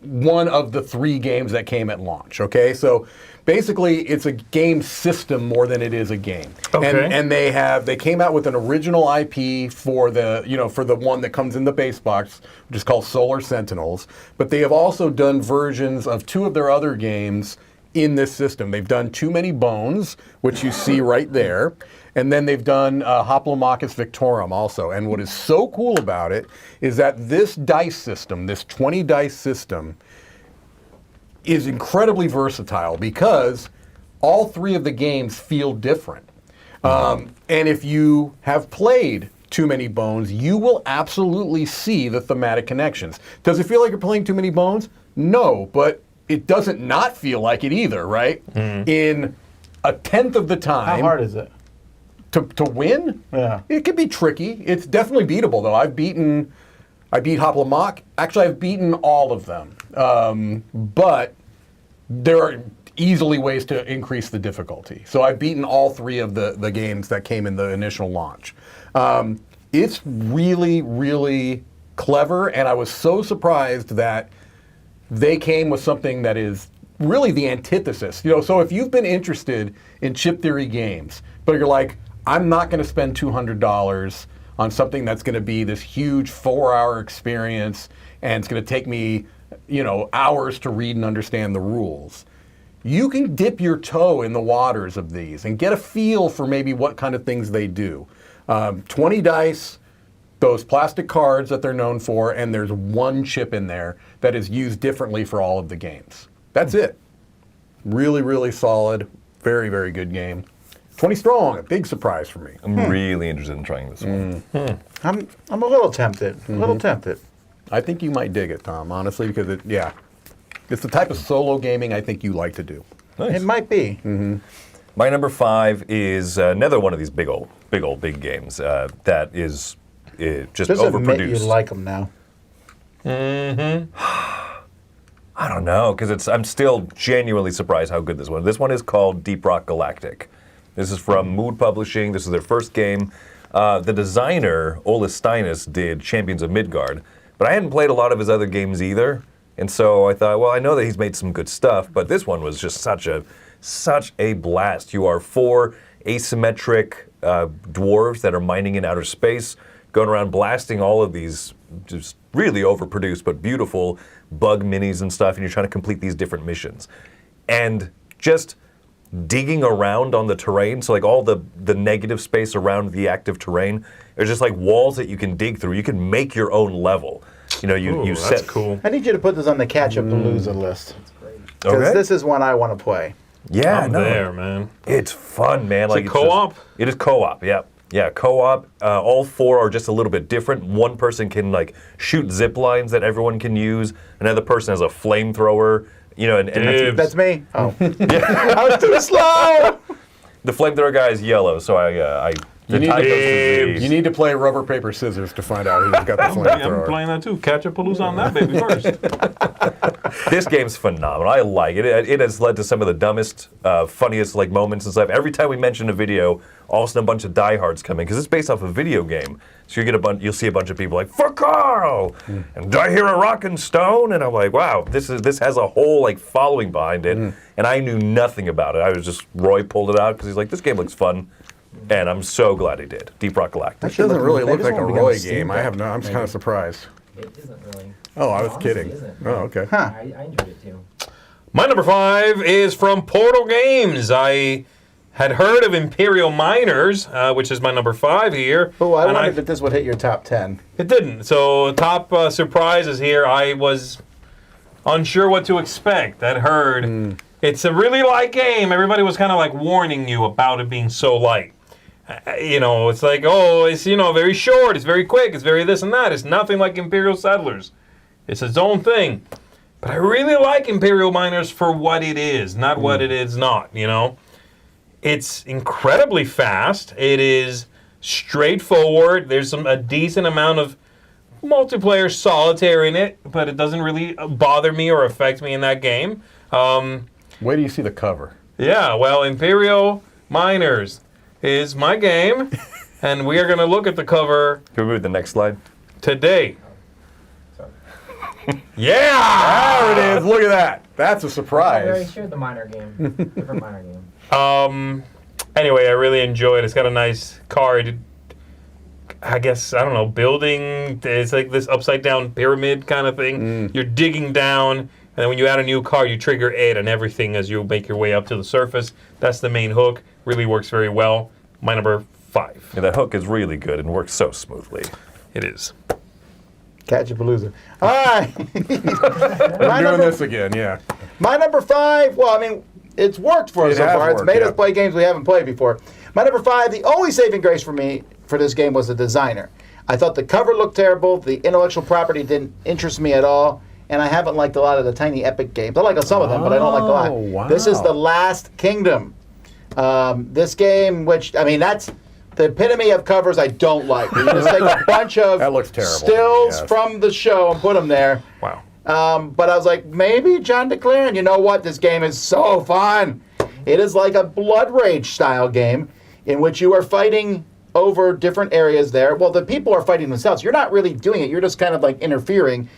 one of the 3 games that came at launch, okay? So basically it's a game system more than it is a game. Okay. And they came out with an original IP for the one that comes in the base box, which is called Solar Sentinels, but they have also done versions of 2 of their other games in this system. They've done Too Many Bones, which you see right there, and then they've done Hoplomachus Victorum also. And what is so cool about it is that this dice system, this 20 dice system, is incredibly versatile because all 3 of the games feel different. And if you have played Too Many Bones, you will absolutely see the thematic connections. Does it feel like you're playing Too Many Bones? No, but it doesn't not feel like it either, right? In a tenth of the time. How hard is it? To win? Yeah. It can be tricky. It's definitely beatable, though. I beat Hoplomach. Actually, I've beaten all of them. But there are easily ways to increase the difficulty. So I've beaten all 3 of the games that came in the initial launch. It's really, really clever, and I was so surprised that they came with something that is really the antithesis. So if you've been interested in Chip Theory games, but you're like, I'm not going to spend $200 on something that's going to be this huge 4-hour experience, and it's going to take me, hours to read and understand the rules. You can dip your toe in the waters of these and get a feel for maybe what kind of things they do. 20 dice, those plastic cards that they're known for, and there's 1 chip in there that is used differently for all of the games. That's it. Really, really solid. Very, very good game. 20 strong. A big surprise for me. I'm really interested in trying this one. I'm a little tempted. A little tempted. I think you might dig it, Tom, honestly, because it's the type of solo gaming I think you like to do. Nice. It might be. My number 5 is another one of these big games that is just Just admit you overproduced. like them now. I don't know, because I'm still genuinely surprised how good this one is. This one is called Deep Rock Galactic. This is from Mood Publishing. This is their first game. The designer, Ola Steinis, did Champions of Midgard, but I hadn't played a lot of his other games either. And so I thought, well, I know that he's made some good stuff, but this one was just such a blast. You are 4 asymmetric dwarves that are mining in outer space, going around blasting all of these just really overproduced but beautiful bug minis and stuff, and you're trying to complete these different missions. And just digging around on the terrain, so like all the negative space around the active terrain, there's just like walls that you can dig through. You can make your own level. You know, you That's set. cool. I need you to put this on the catch-up-palooza list. Because Okay. this is one I want to play. Yeah, I'm no, there, man. it's fun, man. it co-op? It is co-op. Yeah, co-op. All 4 are just a little bit different. One person can like shoot zip lines that everyone can use. Another person has a flamethrower. You know, and Dibs. That's me? Oh. I was too slow! the flamethrower guy is yellow, so I the need tie to- goes to Zee. You need to play rubber, paper, scissors to find out who's got the I'm flamethrower. playing that too. Catch a palooza on that baby first. This game's phenomenal. I like it. It has led to some of the dumbest, funniest like moments and stuff. Every time we mention a video, all of a sudden a bunch of diehards come in because it's based off a video game. So you'll see a bunch of people like for Carl, and I hear a rockin' stone, and I'm like, wow, this has a whole like following behind it, and I knew nothing about it. I was just Roy pulled it out because he's like, this game looks fun, and I'm so glad he did. Deep Rock Galactic. It doesn't really Maybe look like this a one will be on Roy Steam game. Deck, I'm kind of surprised. It isn't really. Oh, I It was honestly kidding. isn't. Oh, okay. I enjoyed it too. My number 5 is from Portal Games. I had heard of Imperial Miners, which is my number 5 here. Oh, I and wondered if this would hit your top 10. It didn't. So top surprises here. I was unsure what to expect. I'd heard it's a really light game. Everybody was kind of like warning you about it being so light. It's like, oh, it's very short. It's very quick. It's very this and that. It's nothing like Imperial Settlers. It's its own thing. But I really like Imperial Miners for what it is, not what it is not. It's incredibly fast. It is straightforward. There's a decent amount of multiplayer solitaire in it, but it doesn't really bother me or affect me in that game. Wait till you see the cover. Yeah, well, Imperial Miners is my game, and we are going to look at the cover Can we move to the next slide? today. Sorry. Yeah! There it is. Look at that. That's a I already surprise. shared the minor game. Different minor game. Anyway, I really enjoy it. It's got a nice card. I guess, I don't know, building. It's like this upside down pyramid kind of thing. You're digging down, and then when you add a new card, you trigger it and everything as you make your way up to the surface. That's the main hook. Really works very well. My number 5. Yeah, the hook is really good and works so smoothly. It is. Catch-a-palooza. All right. We're doing this again, yeah. My number 5, well, I mean, it's worked for us It so has far. It's worked, made yeah. us play games we haven't played before. My number 5, the only saving grace for me for this game was the designer. I thought the cover looked terrible. The intellectual property didn't interest me at all. And I haven't liked a lot of the tiny epic games. I like some of them, but I don't like a lot. Oh, wow. This is The Last Kingdom. This game, which, I mean, that's the epitome of covers I don't like. You just take a bunch of That looks terrible. stills Yes. from the show and put them there. Wow. But I was like, maybe John DeClare, and you know what? This game is so fun. It is like a Blood Rage style game in which you are fighting over different areas there. Well, the people are fighting themselves. You're not really doing it. You're just kind of like interfering.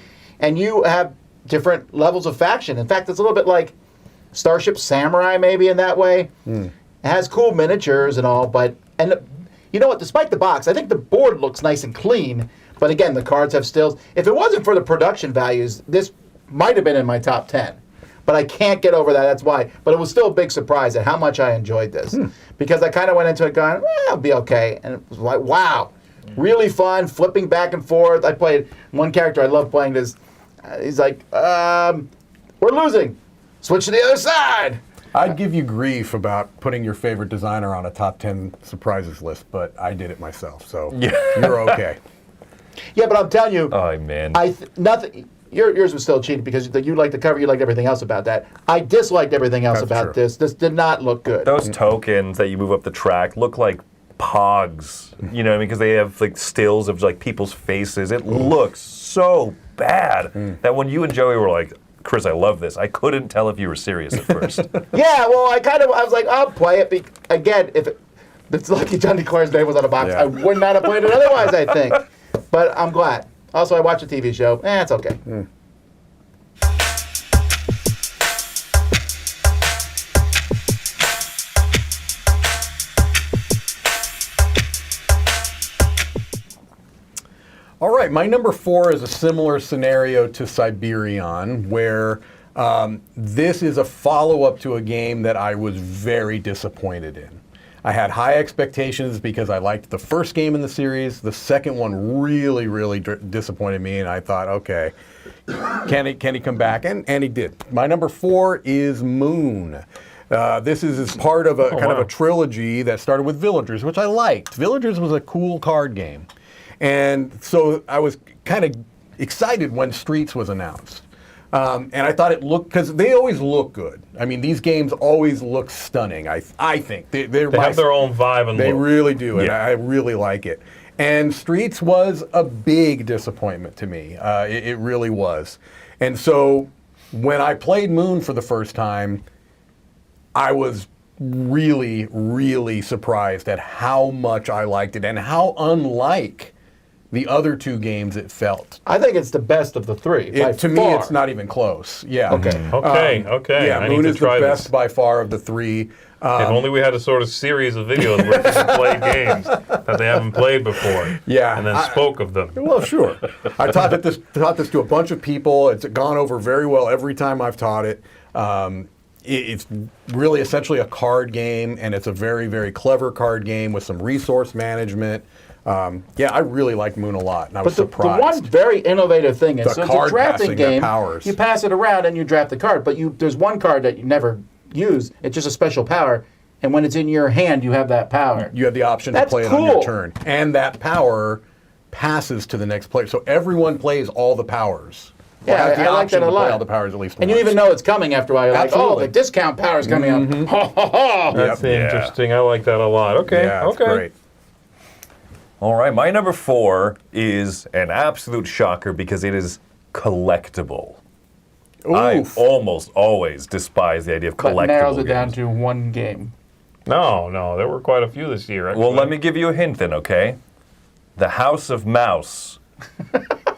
And you have different levels of faction. In fact, it's a little bit like Starship Samurai maybe in that way. It has cool miniatures and all, and you know what? Despite the box, I think the board looks nice and clean. But again, the cards have stills. If it wasn't for the production values, this might have been in my top 10. But I can't get over that. That's why. But it was still a big surprise at how much I enjoyed this. Because I kind of went into it going, it'll be okay. And it was like, wow. Really fun, flipping back and forth. I played one character I love playing this. He's like, we're losing. Switch to the other side. I'd give you grief about putting your favorite designer on a top 10 surprises list, but I did it myself, so you're okay. Yeah, but I'm telling you, Oh, man. nothing. Yours was still cheating because you liked the cover, you liked everything else about that. I disliked everything else That's about true. this. This did not look good. Those tokens that you move up the track look like pogs, you know what I mean? Because they have like stills of like people's faces. It looks so bad that when you and Joey were like, Chris, I love this, I couldn't tell if you were serious at first. Yeah, well, I was like, I'll play it. Again, if it's lucky John DeClare's name was on the box, Yeah. I would not have played it otherwise, I think. But I'm glad. Also, I watched a TV show. It's okay. All right, my number 4 is a similar scenario to Siberian, where this is a follow-up to a game that I was very disappointed in. I had high expectations because I liked the first game in the series. The second one really, really disappointed me, and I thought, okay, can he come back? And he did. My number 4 is Moon. This is part of a kind of a trilogy that started with Villagers, which I liked. Villagers was a cool card game. And so I was kind of excited when Streets was announced. And I thought it looked, because they always look good. I mean, these games always look stunning, I think. They have their own vibe and They look. really do, and Yeah. I really like it. And Streets was a big disappointment to me. It really was. And so when I played Moon for the first time, I was really, really surprised at how much I liked it and how unlike the other two games it felt. I think it's the best of the three. by To me, far. it's not even close. Yeah. Okay. Okay. Yeah, I Moon need is to try the best this. by far of the three. If only we had a sort of series of videos where people play games that they haven't played before. Yeah, And then spoke of them. Well, sure. I taught this to a bunch of people. It's gone over very well every time I've taught it. It's really essentially a card game, and it's a very, very clever card game with some resource management. I really like Moon a lot, and I was But the surprised. one very innovative thing is, The so it's card a drafting passing their game. powers. You pass it around and you draft the card, but there's one card that you never use. It's just a special power, and when it's in your hand, you have that power. You have the option to That's play it on your cool. turn, and that power passes to the next player. So everyone plays all the powers. Or Yeah, has the I like option that a to play lot. all the powers at least And once. you even know it's coming after a while. You're like, oh, Absolutely. the discount power is coming up. Ha, ha, ha. That's Yep. interesting. I like that a lot. Okay. Yeah, it's okay. great. All right, my number 4 is an absolute shocker because it is collectible. I Oof. almost always despise the idea of collectible But narrows it down games. to one game. No, there were quite a few this year. Actually. Well, let me give you a hint then, okay? The House of Mouse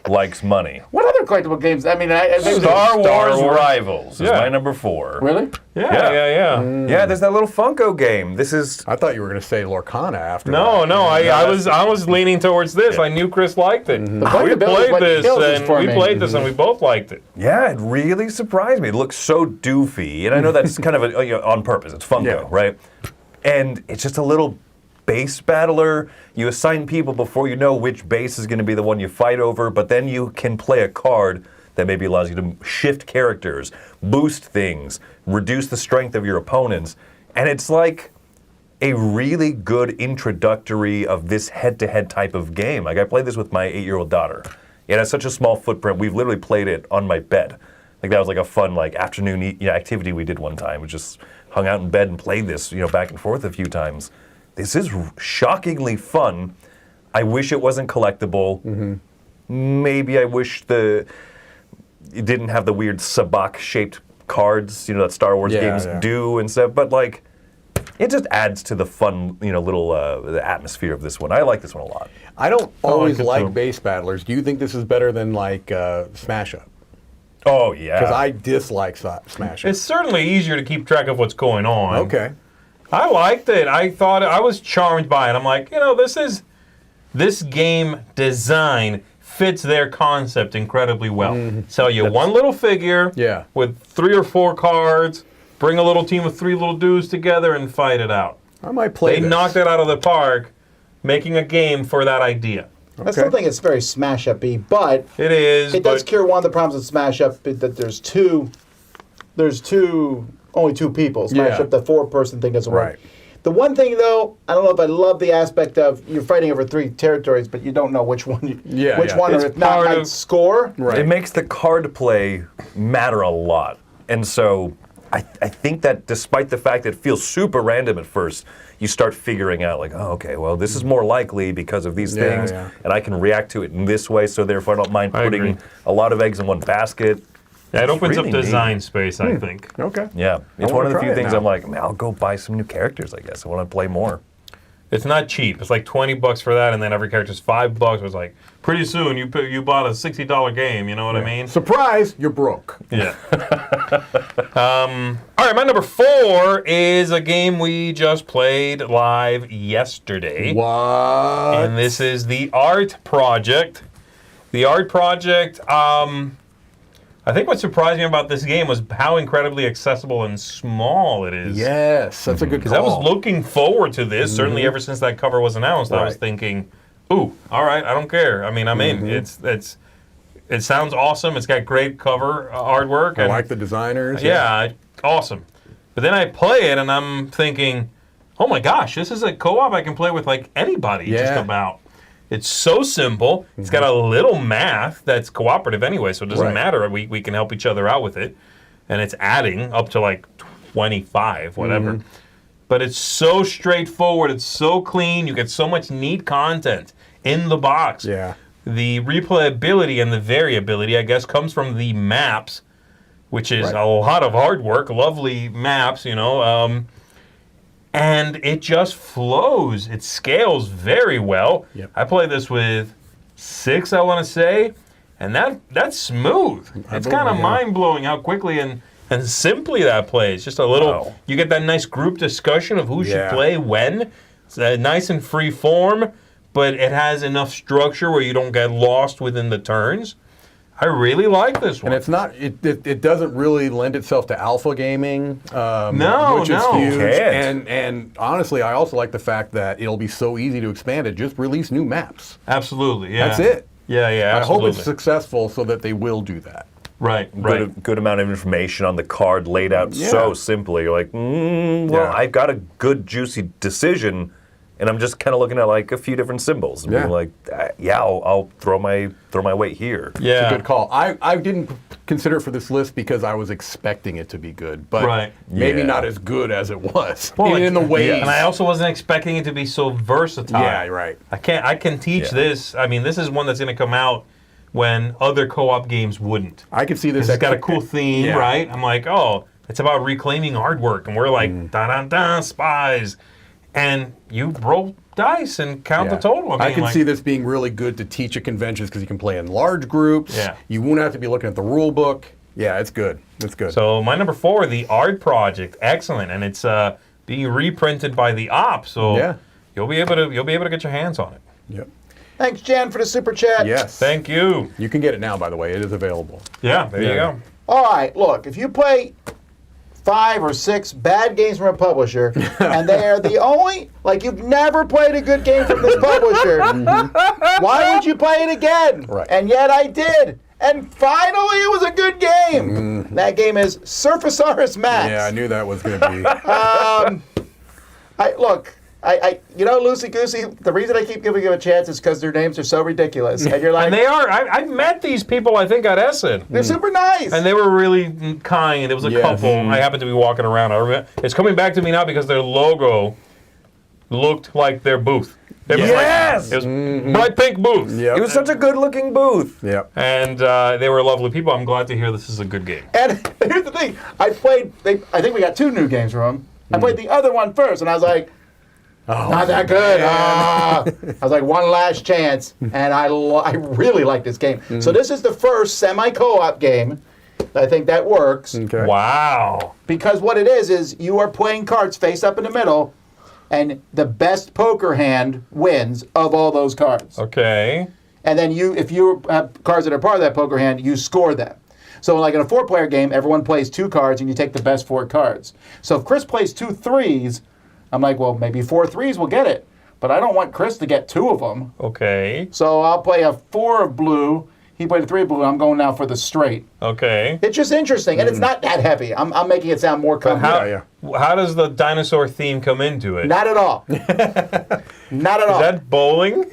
likes money. What other collectible games? I mean, I Star Wars Wars. Rivals is Yeah. my number 4. Really? Yeah. Yeah, there's that little Funko game. This is I thought you were going to say Lorcana after No, that. I was leaning towards this. I knew Chris liked it. The We collectability is played what this, kills this and for we me. played this, and we both liked it. yeah, it really surprised me. It looks so doofy, and I know that's kind of on purpose. It's Funko, Yeah. right? And it's just a little base battler. You assign people before you know which base is going to be the one you fight over, but then you can play a card that maybe allows you to shift characters, boost things, reduce the strength of your opponents, and it's like a really good introductory of this head-to-head type of game. Like I played this with my 8-year-old daughter. It has such a small footprint. We've literally played it on my bed. Like that was like a fun afternoon activity we did one time. We just hung out in bed and played this back and forth a few times. This is shockingly fun. I wish it wasn't collectible. Maybe I wish it didn't have the weird sabacc-shaped cards, that Star Wars games do and stuff. But it just adds to the fun, little the atmosphere of this one. I like this one a lot. I don't always it like too. base battlers. Do you think this is better than Smash Up? Oh yeah. Because I dislike Smash Up. It's certainly easier to keep track of what's going on. Okay. I liked it. I thought I was charmed by it. I'm like, this game design fits their concept incredibly well. Sell you one little figure Yeah. with 3 or 4 cards, bring a little team of 3 little dudes together and fight it out. I might play They this. knocked it out of the park, making a game for that idea. I still think it's very Smash Up-y, but It is. it does but cure one of the problems with Smash Up, that there's two there's only two people. Smash Yeah. Up, the 4-person thing doesn't Right. work. The one thing, though, I don't know if I love the aspect of you're fighting over 3 territories, but you don't know which one, Yeah, which yeah. one, It's or if not, part might of- score. Right. It makes the card play matter a lot. And so I think that despite the fact that it feels super random at first, you start figuring out like, oh, okay, well, this is more likely because of these Yeah, things, yeah. and I can react to it in this way, so therefore I don't mind I putting agree. a lot of eggs in one basket. Yeah, it It's opens really up design space, I think. Okay. Yeah, it's I one wanna of the try few it things now. I'm like, man, I'll go buy some new characters, I guess. I want to play more. It's not cheap. It's like $20 for that, and then every character's $5. It was like, pretty soon you bought a $60 game, you know what I mean? Surprise, you're broke. Yeah. All right, my number 4 is a game we just played live yesterday. What? And this is The Art Project. The Art Project, I think what surprised me about this game was how incredibly accessible and small it is. Yes, that's a good call. Because I was looking forward to this, certainly ever since that cover was announced. I was Right. thinking, ooh, all right, I don't care. I mean, I'm in. It sounds awesome. It's got great cover artwork. I And like the designers. yeah, awesome. But then I play it and I'm thinking, oh my gosh, this is a co-op I can play with like anybody just Yeah. about. It's so simple. It's got a little math that's cooperative anyway, so it doesn't Right. matter. We can help each other out with it. And it's adding up to like 25, whatever. But it's so straightforward. It's so clean. You get so much neat content in the box. Yeah. The replayability and the variability, I guess, comes from the maps, which is Right. a lot of hard work. Lovely maps, you know. And it just flows. It scales very well. Yep. I play this with 6, I want to say, and that's smooth. It's kind of yeah. mind-blowing how quickly and simply that plays. Just a little, Wow. you get that nice group discussion of who should Yeah. play when. It's nice and free form, but it has enough structure where you don't get lost within the turns. I really like this one. And it's not. It doesn't really lend itself to alpha gaming. No, which no. is huge. Can't. And honestly, I also like the fact that it'll be so easy to expand it. Just release new maps. Absolutely, yeah. That's it. Yeah, yeah, I absolutely. hope it's successful so that they will do that. Right, right. Good amount of information on the card laid out Yeah. so simply. You're like, well, Yeah. I've got a good, juicy decision, and I'm just kind of looking at like a few different symbols and Yeah. being like, yeah, I'll throw my weight here. Yeah. It's a good call. I didn't consider it for this list because I was expecting it to be good, but Right. maybe Yeah. not as good as it was. Well, in the ways. And I also wasn't expecting it to be so versatile. Yeah, right. I can teach Yeah. this. I mean, this is one that's going to come out when other co-op games wouldn't. I could see this. It's got a cool theme, Yeah. right? I'm like, oh, it's about reclaiming artwork, and we're like, da-da-da, spies. And you roll dice and count the total. I mean, can like, see this being really good to teach at conventions because you can play in large groups. Yeah. You won't have to be looking at the rule book. Yeah, it's good. It's good. So my number 4, The Art Project, excellent, and it's being reprinted by the Op, so Yeah. you'll be able to get your hands on it. Yep. Thanks, Jan, for the super chat. Yes. Thank you. You can get it now, by the way. It is available. Yeah, there you Yeah. go. All right, look, if you play 5 or 6 bad games from a publisher, and they are the only, like you've never played a good game from this publisher, why would you play it again? Right. And yet I did. And finally, it was a good game. That game is Surfasaurus Max. Yeah, I knew that was going to be. You know, Loosey Goosey, the reason I keep giving them a chance is because their names are so ridiculous. And you're like, And they are. I've met these people, I think, at Essen. they're super nice. And they were really kind. There was a Yes. couple. I happened to be walking around. I remember, it's coming back to me now because their logo looked like their booth. It was Yes! Like, it was bright pink booth. Yep. It was such a good-looking booth. Yep. And they were lovely people. I'm glad to hear this is a good game. And here's the thing. I think we got 2 new games from them. I played the other one first, and I was like, not that good. I was like, one last chance, and I really like this game. So this is the first semi-co-op game. I think that works. Okay. Wow. Because what it is you are playing cards face up in the middle, and the best poker hand wins of all those cards. Okay. And then if you have cards that are part of that poker hand, you score them. So like in a 4-player game, everyone plays 2 cards, and you take the best 4 cards. So if Chris plays 2 3s, I'm like, well, maybe 4 3s will get it. But I don't want Chris to get 2 of them. Okay. So I'll play a 4 of blue. He played a 3 blue. I'm going now for the straight. Okay. It's just interesting, and it's not that heavy. I'm making it sound more complicated. How does the dinosaur theme come into it? Not at all. Not at all. Is that bowling?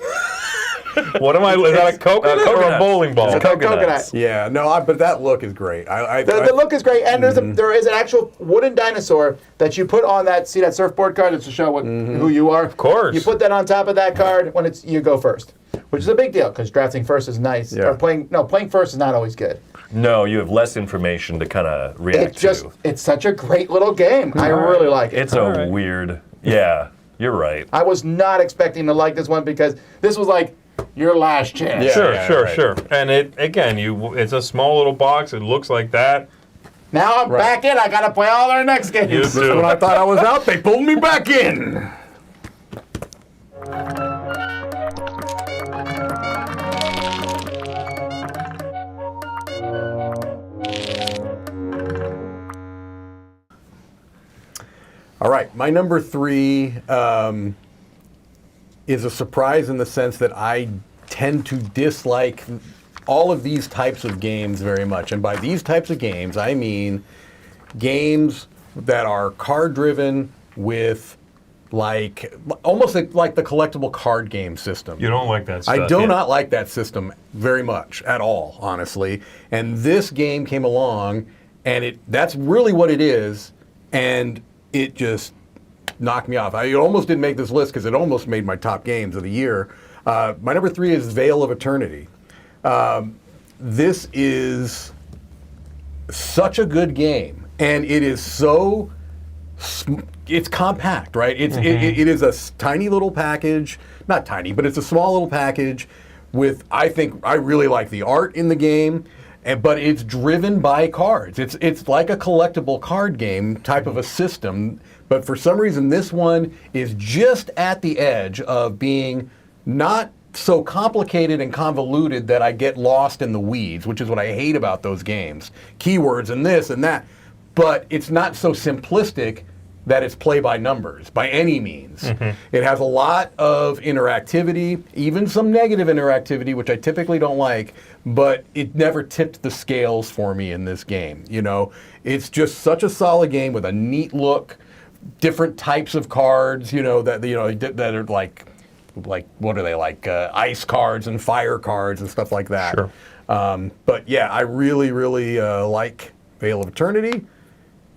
What am I? Is that a coconut or a bowling ball? It's a coconut. Yeah, no, but that look is great. The look is great, and there is an actual wooden dinosaur that you put on that. See that surfboard card? It's to show who you are. Of course. You put that on top of that card when you go first, which is a big deal because drafting first is nice. Yeah. Or playing first is not always good. No, you have less information to kind of react to. It's such a great little game. I really like it. It's a weird. Yeah, you're right. I was not expecting to like this one because this was like your last chance. Yeah. Sure. And it's a small little box. It looks like that. Now I'm back in. I got to play all our next games. You do. When I thought I was out, they pulled me back in. All right, my number 3 is a surprise in the sense that I tend to dislike all of these types of games very much. And by these types of games, I mean games that are card-driven with almost like the collectible card game system. You don't like that stuff. I do not like that system very much at all, honestly. And this game came along, and that's really what it is, and it just knocked me off. I almost didn't make this list because it almost made my top games of the year. My number 3 is Veil of Eternity. This is such a good game, and it is it's compact, right? It is a tiny little package, not tiny, but it's a small little package with, I really like the art in the game, but it's driven by cards. It's like a collectible card game type of a system, but for some reason this one is just at the edge of being not so complicated and convoluted that I get lost in the weeds, which is what I hate about those games. Keywords and this and that, but it's not so simplistic that it's play by numbers by any means. It has a lot of interactivity, even some negative interactivity, which I typically don't like, but it never tipped the scales for me in this game. It's just such a solid game with a neat look, different types of cards, that are like what are they, like ice cards and fire cards and stuff like that. Sure. But yeah, I really, really like Veil of Eternity.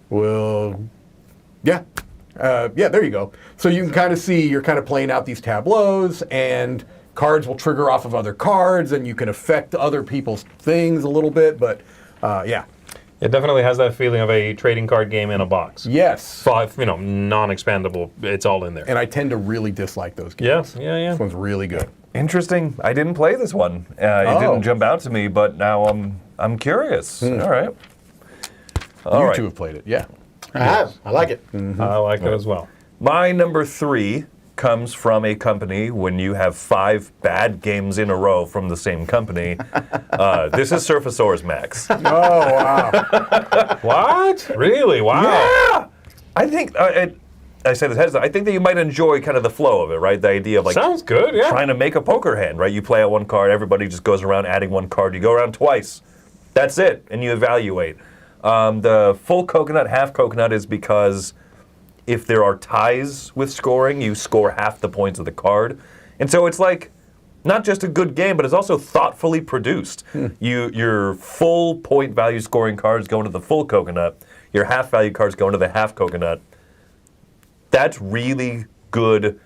There you go. So you can kind of see you're kind of playing out these tableaus, and cards will trigger off of other cards, and you can affect other people's things a little bit. But yeah. It definitely has that feeling of a trading card game in a box. Yes. Non-expandable. It's all in there. And I tend to really dislike those games. Yeah. This one's really good. Interesting. I didn't play this one. It didn't jump out to me, but now I'm curious. All right. You two have played it, yeah. I have. I like it. I like it as well. My number 3 comes from a company when you have 5 bad games in a row from the same company. This is Surfasaurus Max. Oh, wow. What? Really? Wow. Yeah! I think, I say this heads up, I think that you might enjoy kind of the flow of it, right? The idea of Sounds good, yeah. trying to make a poker hand, right? You play out one card, everybody just goes around adding one card. You go around twice. That's it, and you evaluate. The full coconut, half coconut is because if there are ties with scoring, you score half the points of the card. And so it's like not just a good game, but it's also thoughtfully produced. Your full point value scoring cards go into the full coconut. Your half value cards go into the half coconut. That's really good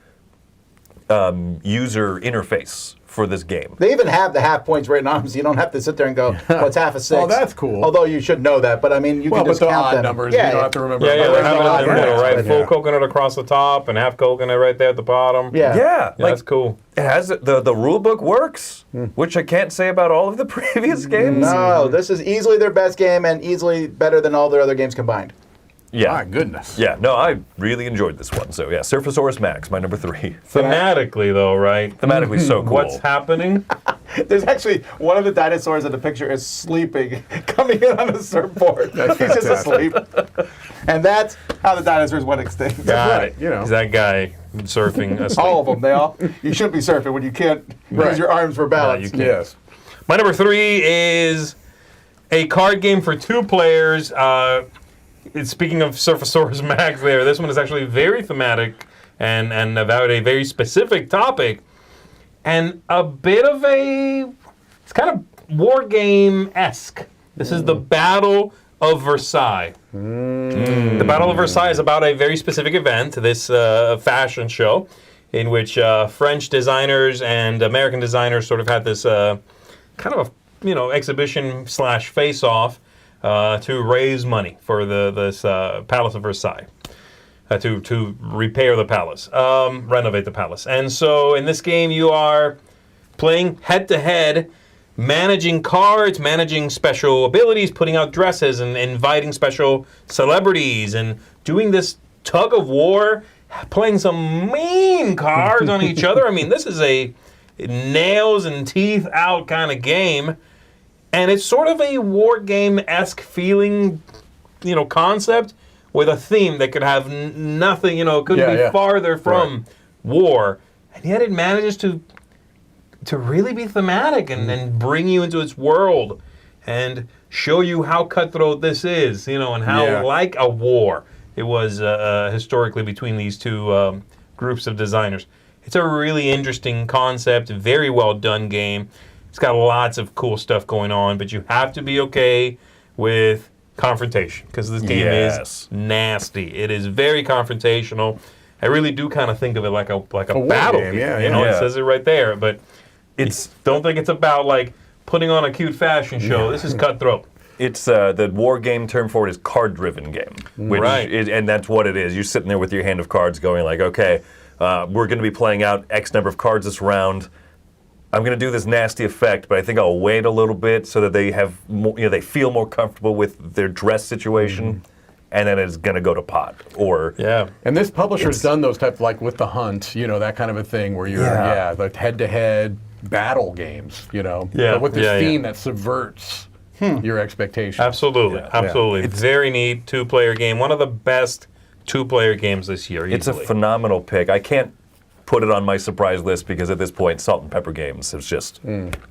user interface for this game. They even have the half points written on them, so you don't have to sit there and go, what's half a 6? Oh, that's cool. Although you should know that, but I mean, you can just but the count odd them. numbers, you don't have to remember. Yeah, they have it in the middle, right? Yeah. Full coconut across the top and half coconut right there at the bottom. Yeah. Yeah, That's cool. It has the rule book works, which I can't say about all of the previous games. No, this is easily their best game and easily better than all their other games combined. Yeah. My goodness. Yeah, no, I really enjoyed this one. So yeah, Surfasaurus Max, my number 3. Thematically, though, right? Thematically so cool. What's happening? There's actually one of the dinosaurs in the picture is sleeping, coming in on a surfboard. He's just asleep. And that's how the dinosaurs went extinct. Got right, it. you know. Is that guy surfing asleep? All of them. You shouldn't be surfing when you can't use your arms for balance. you can't. Yes. My number 3 is a card game for 2 players. Speaking of Surfasaurus Max there, this one is actually very thematic and about a very specific topic. And a bit of it's kind of war game-esque. This is the Battle of Versailles. The Battle of Versailles is about a very specific event, this fashion show, in which French designers and American designers sort of had this kind of exhibition / face-off to raise money for this Palace of Versailles. To repair the palace, renovate the palace. And so in this game you are playing head-to-head, managing cards, managing special abilities, putting out dresses, and inviting special celebrities, and doing this tug of war, playing some mean cards on each other. I mean, this is a nails and teeth out kind of game. And it's sort of a war game-esque feeling, concept, with a theme that could have nothing, couldn't be farther from war, and yet it manages to really be thematic and bring you into its world and show you how cutthroat this is, and how like a war it was historically between these two groups of designers. It's a really interesting concept, very well done game. It's got lots of cool stuff going on, but you have to be okay with confrontation, because this game is nasty. It is very confrontational. I really do kind of think of it like a battle game. It says it right there, but don't think it's about like putting on a cute fashion show. This is cutthroat. It's the war game term for it is card-driven game, and that's what it is. You're sitting there with your hand of cards, going like, okay, we're going to be playing out X number of cards this round. I'm going to do this nasty effect, but I think I'll wait a little bit so that they have, they feel more comfortable with their dress situation, and then it's going to go to pot. And this publisher's done those types, like with The Hunt, that kind of a thing where you're like head-to-head battle games, but with this theme that subverts your expectations. Absolutely. It's very neat 2-player game. One of the best 2-player games this year. It's a phenomenal pick. I can't put it on my surprise list because at this point, Salt and Pepper Games is just,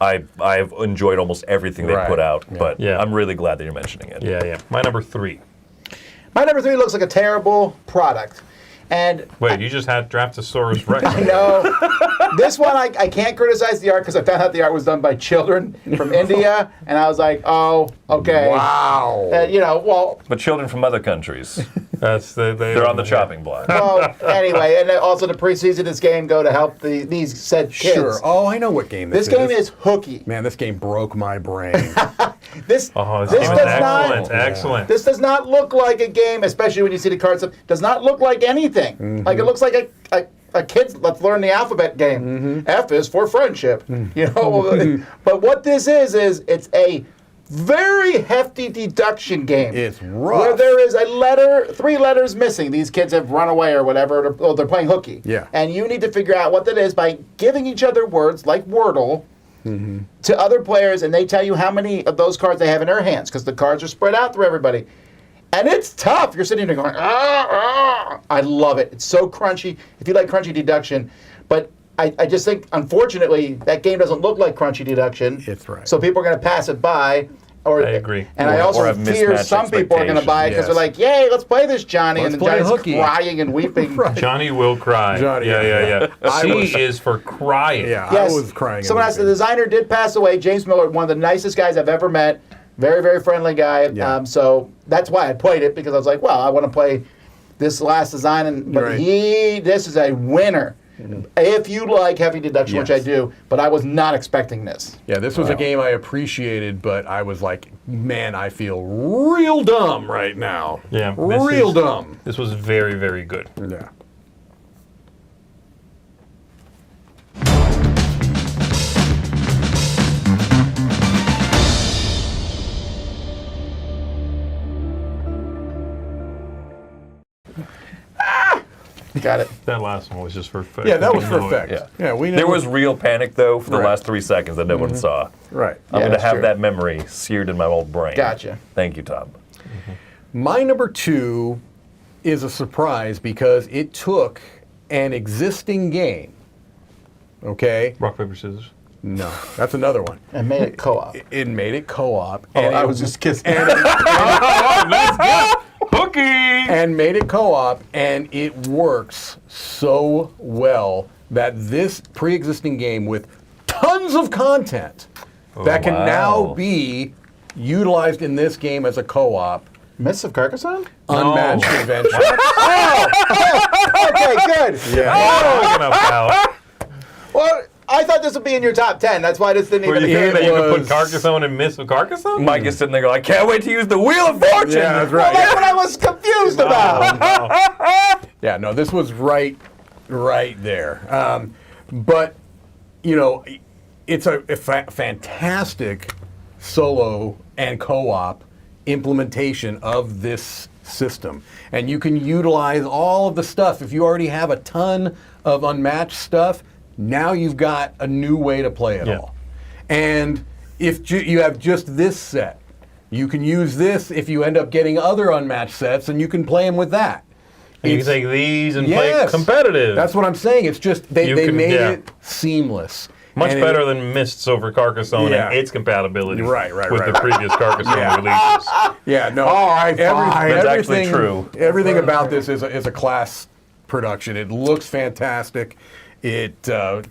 I've enjoyed almost everything they put out, but I'm really glad that you're mentioning it. Yeah. My number 3. My number 3 looks like a terrible product. And wait, you just had Draftosaurus Rex. No. This one, I can't criticize the art because I found out the art was done by children from India, and I was like, oh, okay. Wow. But children from other countries, they're on the chopping block. Well, anyway, and also the preseason this game go to help these said kids. Sure. Oh, I know what game this is. This game is hooky. Man, this game broke my brain. This is excellent. This does not look like a game, especially when you see the cards. Does not look like anything. Like it looks like a kid's let's learn the alphabet game. F is for friendship. But what this is it's a very hefty deduction game. It's rough. Where there is a letter, 3 letters missing. These kids have run away or whatever, or they're playing hooky. Yeah. And you need to figure out what that is by giving each other words like Wordle to other players, and they tell you how many of those cards they have in their hands, because the cards are spread out through everybody. And it's tough. You're sitting there going, I love it. It's so crunchy. If you like crunchy deduction. But I just think, unfortunately, that game doesn't look like crunchy deduction. It's right. So people are going to pass it by. I agree. And I also fear some people are going to buy it because they're like, yay, let's play this, Johnny. Let's and then Johnny's hooky. crying and weeping. Johnny will cry. Yeah. C is for crying. Yeah, Yes. I was crying. Someone else, the designer did pass away. James Miller, one of the nicest guys I've ever met. Very, very friendly guy. Yeah. So that's why I played it, because I was like, well, I want to play this last design. But this is a winner. If you like heavy deduction, which I do, but I was not expecting this. Yeah, this was a game I appreciated, but I was like, man, I feel real dumb right now. Yeah. Real dumb. This was very, very good. Yeah. Got it. That last one was just for effect. Yeah, that was for effect. Yeah. We know. There was real panic, though, for the last 3 seconds that no one saw. Right. I'm going to that's have true. that memory seared in my old brain. Gotcha. Thank you, Tom. My number 2 is a surprise because it took an existing game. Okay. Rock, paper, scissors. No, that's another one. And made it co-op. It made it co-op. Oh, and I it- was just kissing. Hooky! and made it co-op, and it works so well that this pre-existing game with tons of content that can wow. now be utilized in this game as a co-op, Mists of Carcassonne? unmatched adventure. Okay, good. Talking about. Well, I thought this would be in your top 10. That's why this didn't Were you even thinking that you could put was- Carcassonne and Mists of Carcassone? Mike is sitting there going, I can't wait to use the Wheel of Fortune. Yeah, that's Well, right. that's what I was confused about. Yeah, no, this was right there. But, you know, it's a fantastic solo and co-op implementation of this system. And you can utilize all of the stuff. If you already have a ton of unmatched stuff, now you've got a new way to play it Yeah. all. And if you have just this set, you can use this if you end up getting other unmatched sets, and you can play them with that. And you can It's- take these and Yes. play competitive. That's what I'm saying. It's just they You can- made yeah. it seamless. Much And better than Mists over Carcassonne Yeah. and its compatibility Right, with right. the previous Carcassonne Yeah. releases. Yeah, no. All right, fine. That's actually true. Everything about this is a class production. It looks fantastic. It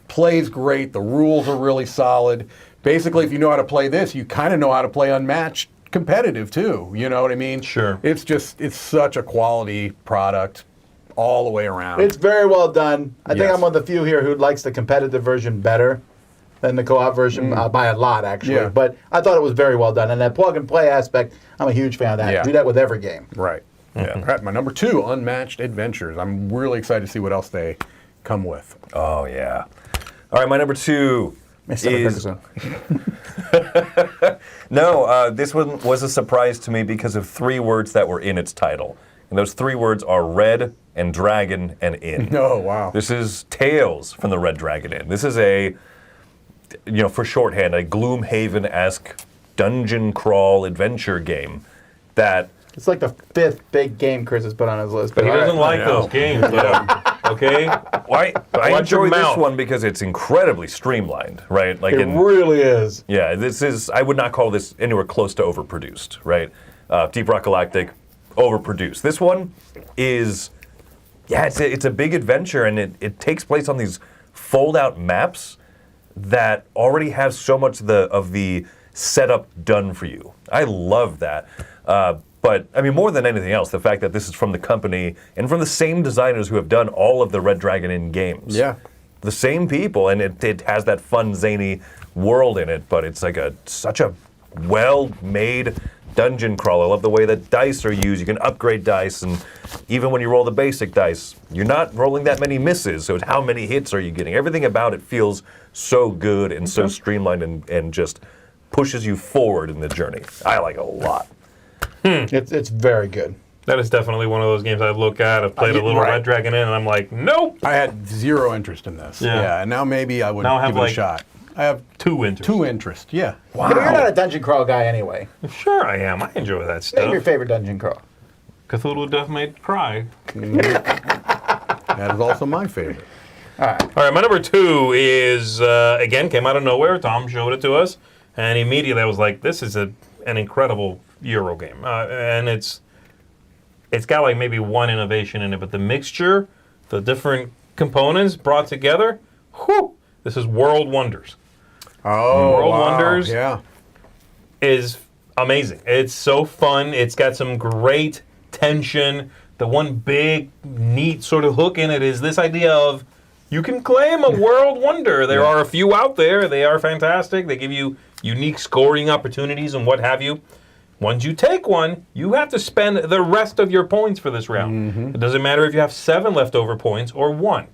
plays great. The rules are really solid. Basically, if you know how to play this, you kind of know how to play Unmatched competitive too. You know what I mean? Sure. It's such a quality product all the way around. It's very well done. I think Yes. I'm one of the few here who likes the competitive version better than the co-op version, by a lot, actually. Yeah. But I thought it was very well done. And that plug-and-play aspect, I'm a huge fan of that. Yeah. Do that with every game. right. Yeah. All right, my number 2, Unmatched Adventures. I'm really excited to see what else they come with. Oh, yeah. All right, my number 2 Mists of is... Carcassonne. No, this one was a surprise to me because of 3 words that were in its title. And those 3 words are Red and Dragon and Inn. Oh, wow. This is Tales from the Red Dragon Inn. This is a, for shorthand, a Gloomhaven-esque dungeon crawl adventure game that... It's like the 5th big game Chris has put on his list. But he all doesn't right. like those games, though. Okay? I Watch your enjoy this mouth. one because it's incredibly streamlined, right? Like It really is. yeah, this is, I would not call this anywhere close to overproduced, right? Deep Rock Galactic, overproduced. This one is, yeah, it's a big adventure, and it takes place on these fold-out maps that already have so much of the setup done for you. I love that. But, I mean, more than anything else, the fact that this is from the company and from the same designers who have done all of the Red Dragon Inn games. Yeah. The same people, and it has that fun, zany world in it, but it's like such a well-made dungeon crawl. I love the way that dice are used. You can upgrade dice, and even when you roll the basic dice, you're not rolling that many misses, so it's how many hits are you getting. Everything about it feels so good and so streamlined and just pushes you forward in the journey. I like it a lot. It's very good. That is definitely one of those games I look at. I've played a little right. Red Dragon Inn, and I'm like, nope. I had 0 interest in this. Yeah. And now maybe I would Now I give have, it a like, shot. I have 2 interest. 2 interest, yeah. But you're not a dungeon crawl guy anyway. Sure I am. I enjoy that Name stuff. your favorite dungeon crawl. Cthulhu Death Made Cry. That is also my favorite. All right, my number 2 is, again, came out of nowhere. Tom showed it to us, and immediately I was like, this is an incredible Euro game. And it's got like maybe one innovation in it, but the mixture, the different components brought together, whew, this is World Wonders. Oh, World wow. Wonders. Yeah. Is amazing. It's so fun. It's got some great tension. The one big, neat sort of hook in it is this idea of you can claim a world wonder. There are a few out there. They are fantastic. They give you unique scoring opportunities and what have you. Once you take one, you have to spend the rest of your points for this round. It doesn't matter if you have 7 leftover points or 1.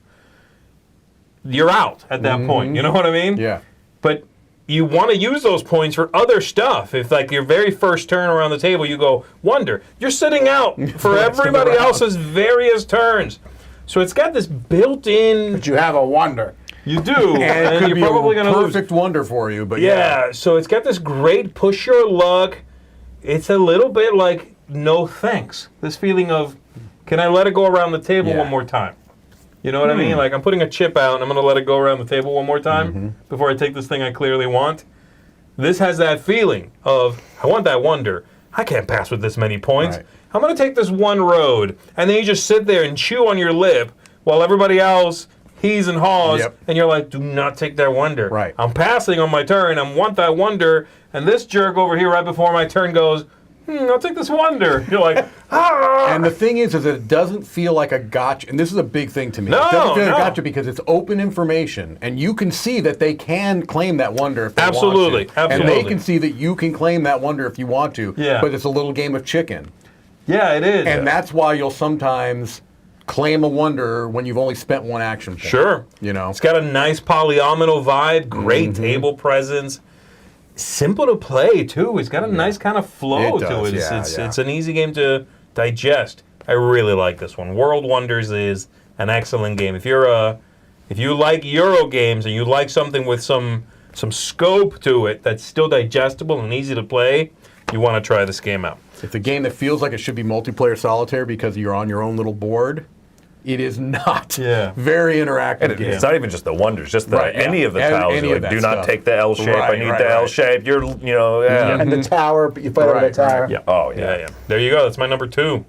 You're out at that point. You know what I mean? Yeah. But you want to use those points for other stuff. If, like, your very first turn around the table, you go, wonder, you're sitting out for everybody else's various turns. So it's got this built-in... But you have a wonder. You do, And it and could you're be probably a going to lose. perfect wonder for you, but Yeah, so it's got this great push your luck. It's a little bit like no thanks. This feeling of, can I let it go around the table Yeah. one more time? You know what I mean? Like I'm putting a chip out and I'm going to let it go around the table one more time before I take this thing I clearly want. This has that feeling of, I want that wonder. I can't pass with this many points. Right. I'm going to take this one road. And then you just sit there and chew on your lip while everybody else hees and haws. Yep. And you're like, do not take that wonder. Right. I'm passing on my turn. I want that wonder. And this jerk over here right before my turn goes, I'll take this wonder. You're like, And the thing is that it doesn't feel like a gotcha. And this is a big thing to me. No, it doesn't feel like no. a gotcha because it's open information. And you can see that they can claim that wonder if they Absolutely, want to. And absolutely. they can see that you can claim that wonder if you want to. Yeah. But it's a little game of chicken. yeah, it is. And that's why you'll sometimes claim a wonder when you've only spent one action point. Sure. You know? It's got a nice polyomino vibe, great table presence. Simple to play, too. It's got a nice kind of flow It to does, it. yeah, It's an easy game to digest. I really like this one. World Wonders is an excellent game. If you like Euro games and you like something with some scope to it that's still digestible and easy to play, you want to try this game out. It's a game that feels like it should be multiplayer solitaire because you're on your own little board. It is not Yeah. very interactive And game. it's not even just the wonders, just the Right, yeah. any of the Any tiles. of You're like, that do not stuff. take the L shape. I Right, need right, the L right. shape. You're, yeah. And the tower, but you fight over the Right, tower. right. Yeah. Oh, yeah. Yeah. There you go. That's my number 2.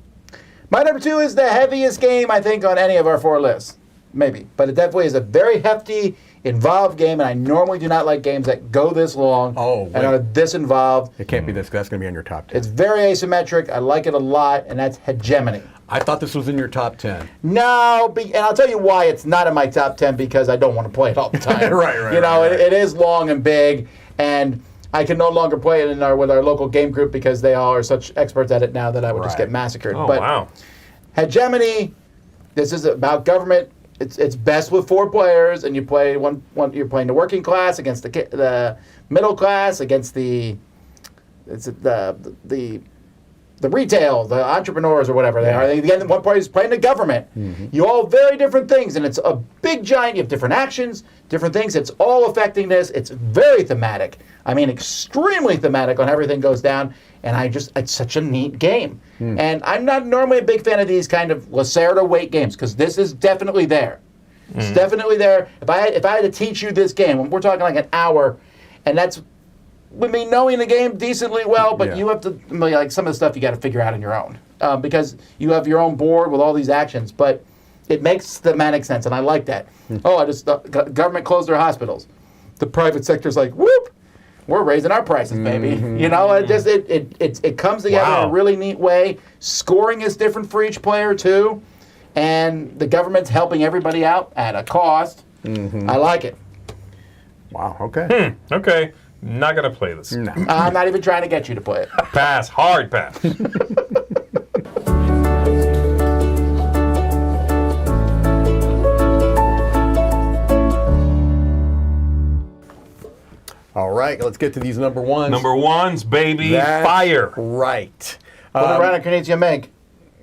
My number 2 is the heaviest game, I think, on any of our 4 lists. Maybe. But it definitely is a very hefty, involved game, and I normally do not like games that go this long Oh, and wait. are this involved. It can't be this. That's going to be on your top 10. It's very asymmetric. I like it a lot, and that's Hegemony. I thought this was in your top 10. No, and I'll tell you why it's not in my top 10, because I don't want to play it all the time. Right, You know, right. It is long and big, and I can no longer play it with our local game group because they all are such experts at it now that I would just Right. get massacred. Oh, but wow. Hegemony, this is about government. It's best with 4 players, and you play one. You're playing the working class against the middle class against the retail, the entrepreneurs or whatever they are. Again, one party is playing the government. You all very different things, and it's a big giant. You have different actions, different things. It's all affecting this. It's very thematic. I mean, extremely thematic on how everything goes down. And it's such a neat game. And I'm not normally a big fan of these kind of Lacerda weight games because this is definitely there. It's definitely there. If I had to teach you this game, we're talking like an hour, and that's with me knowing the game decently well, but Yeah. you have to, like, some of the stuff you got to figure out on your own because you have your own board with all these actions, but it makes thematic sense, and I like that. Government closed their hospitals. The private sector's like, whoop, we're raising our prices, baby. You know, it comes together in Wow. a really neat way. Scoring is different for each player, too, and the government's helping everybody out at a cost. I like it. Wow, okay. Okay. Not going to play this. No. I'm not even trying to get you to play it. Pass. Hard pass. All right, let's get to these number ones. Number 1's, baby. That's Fire. Right. What a round of Canadian make.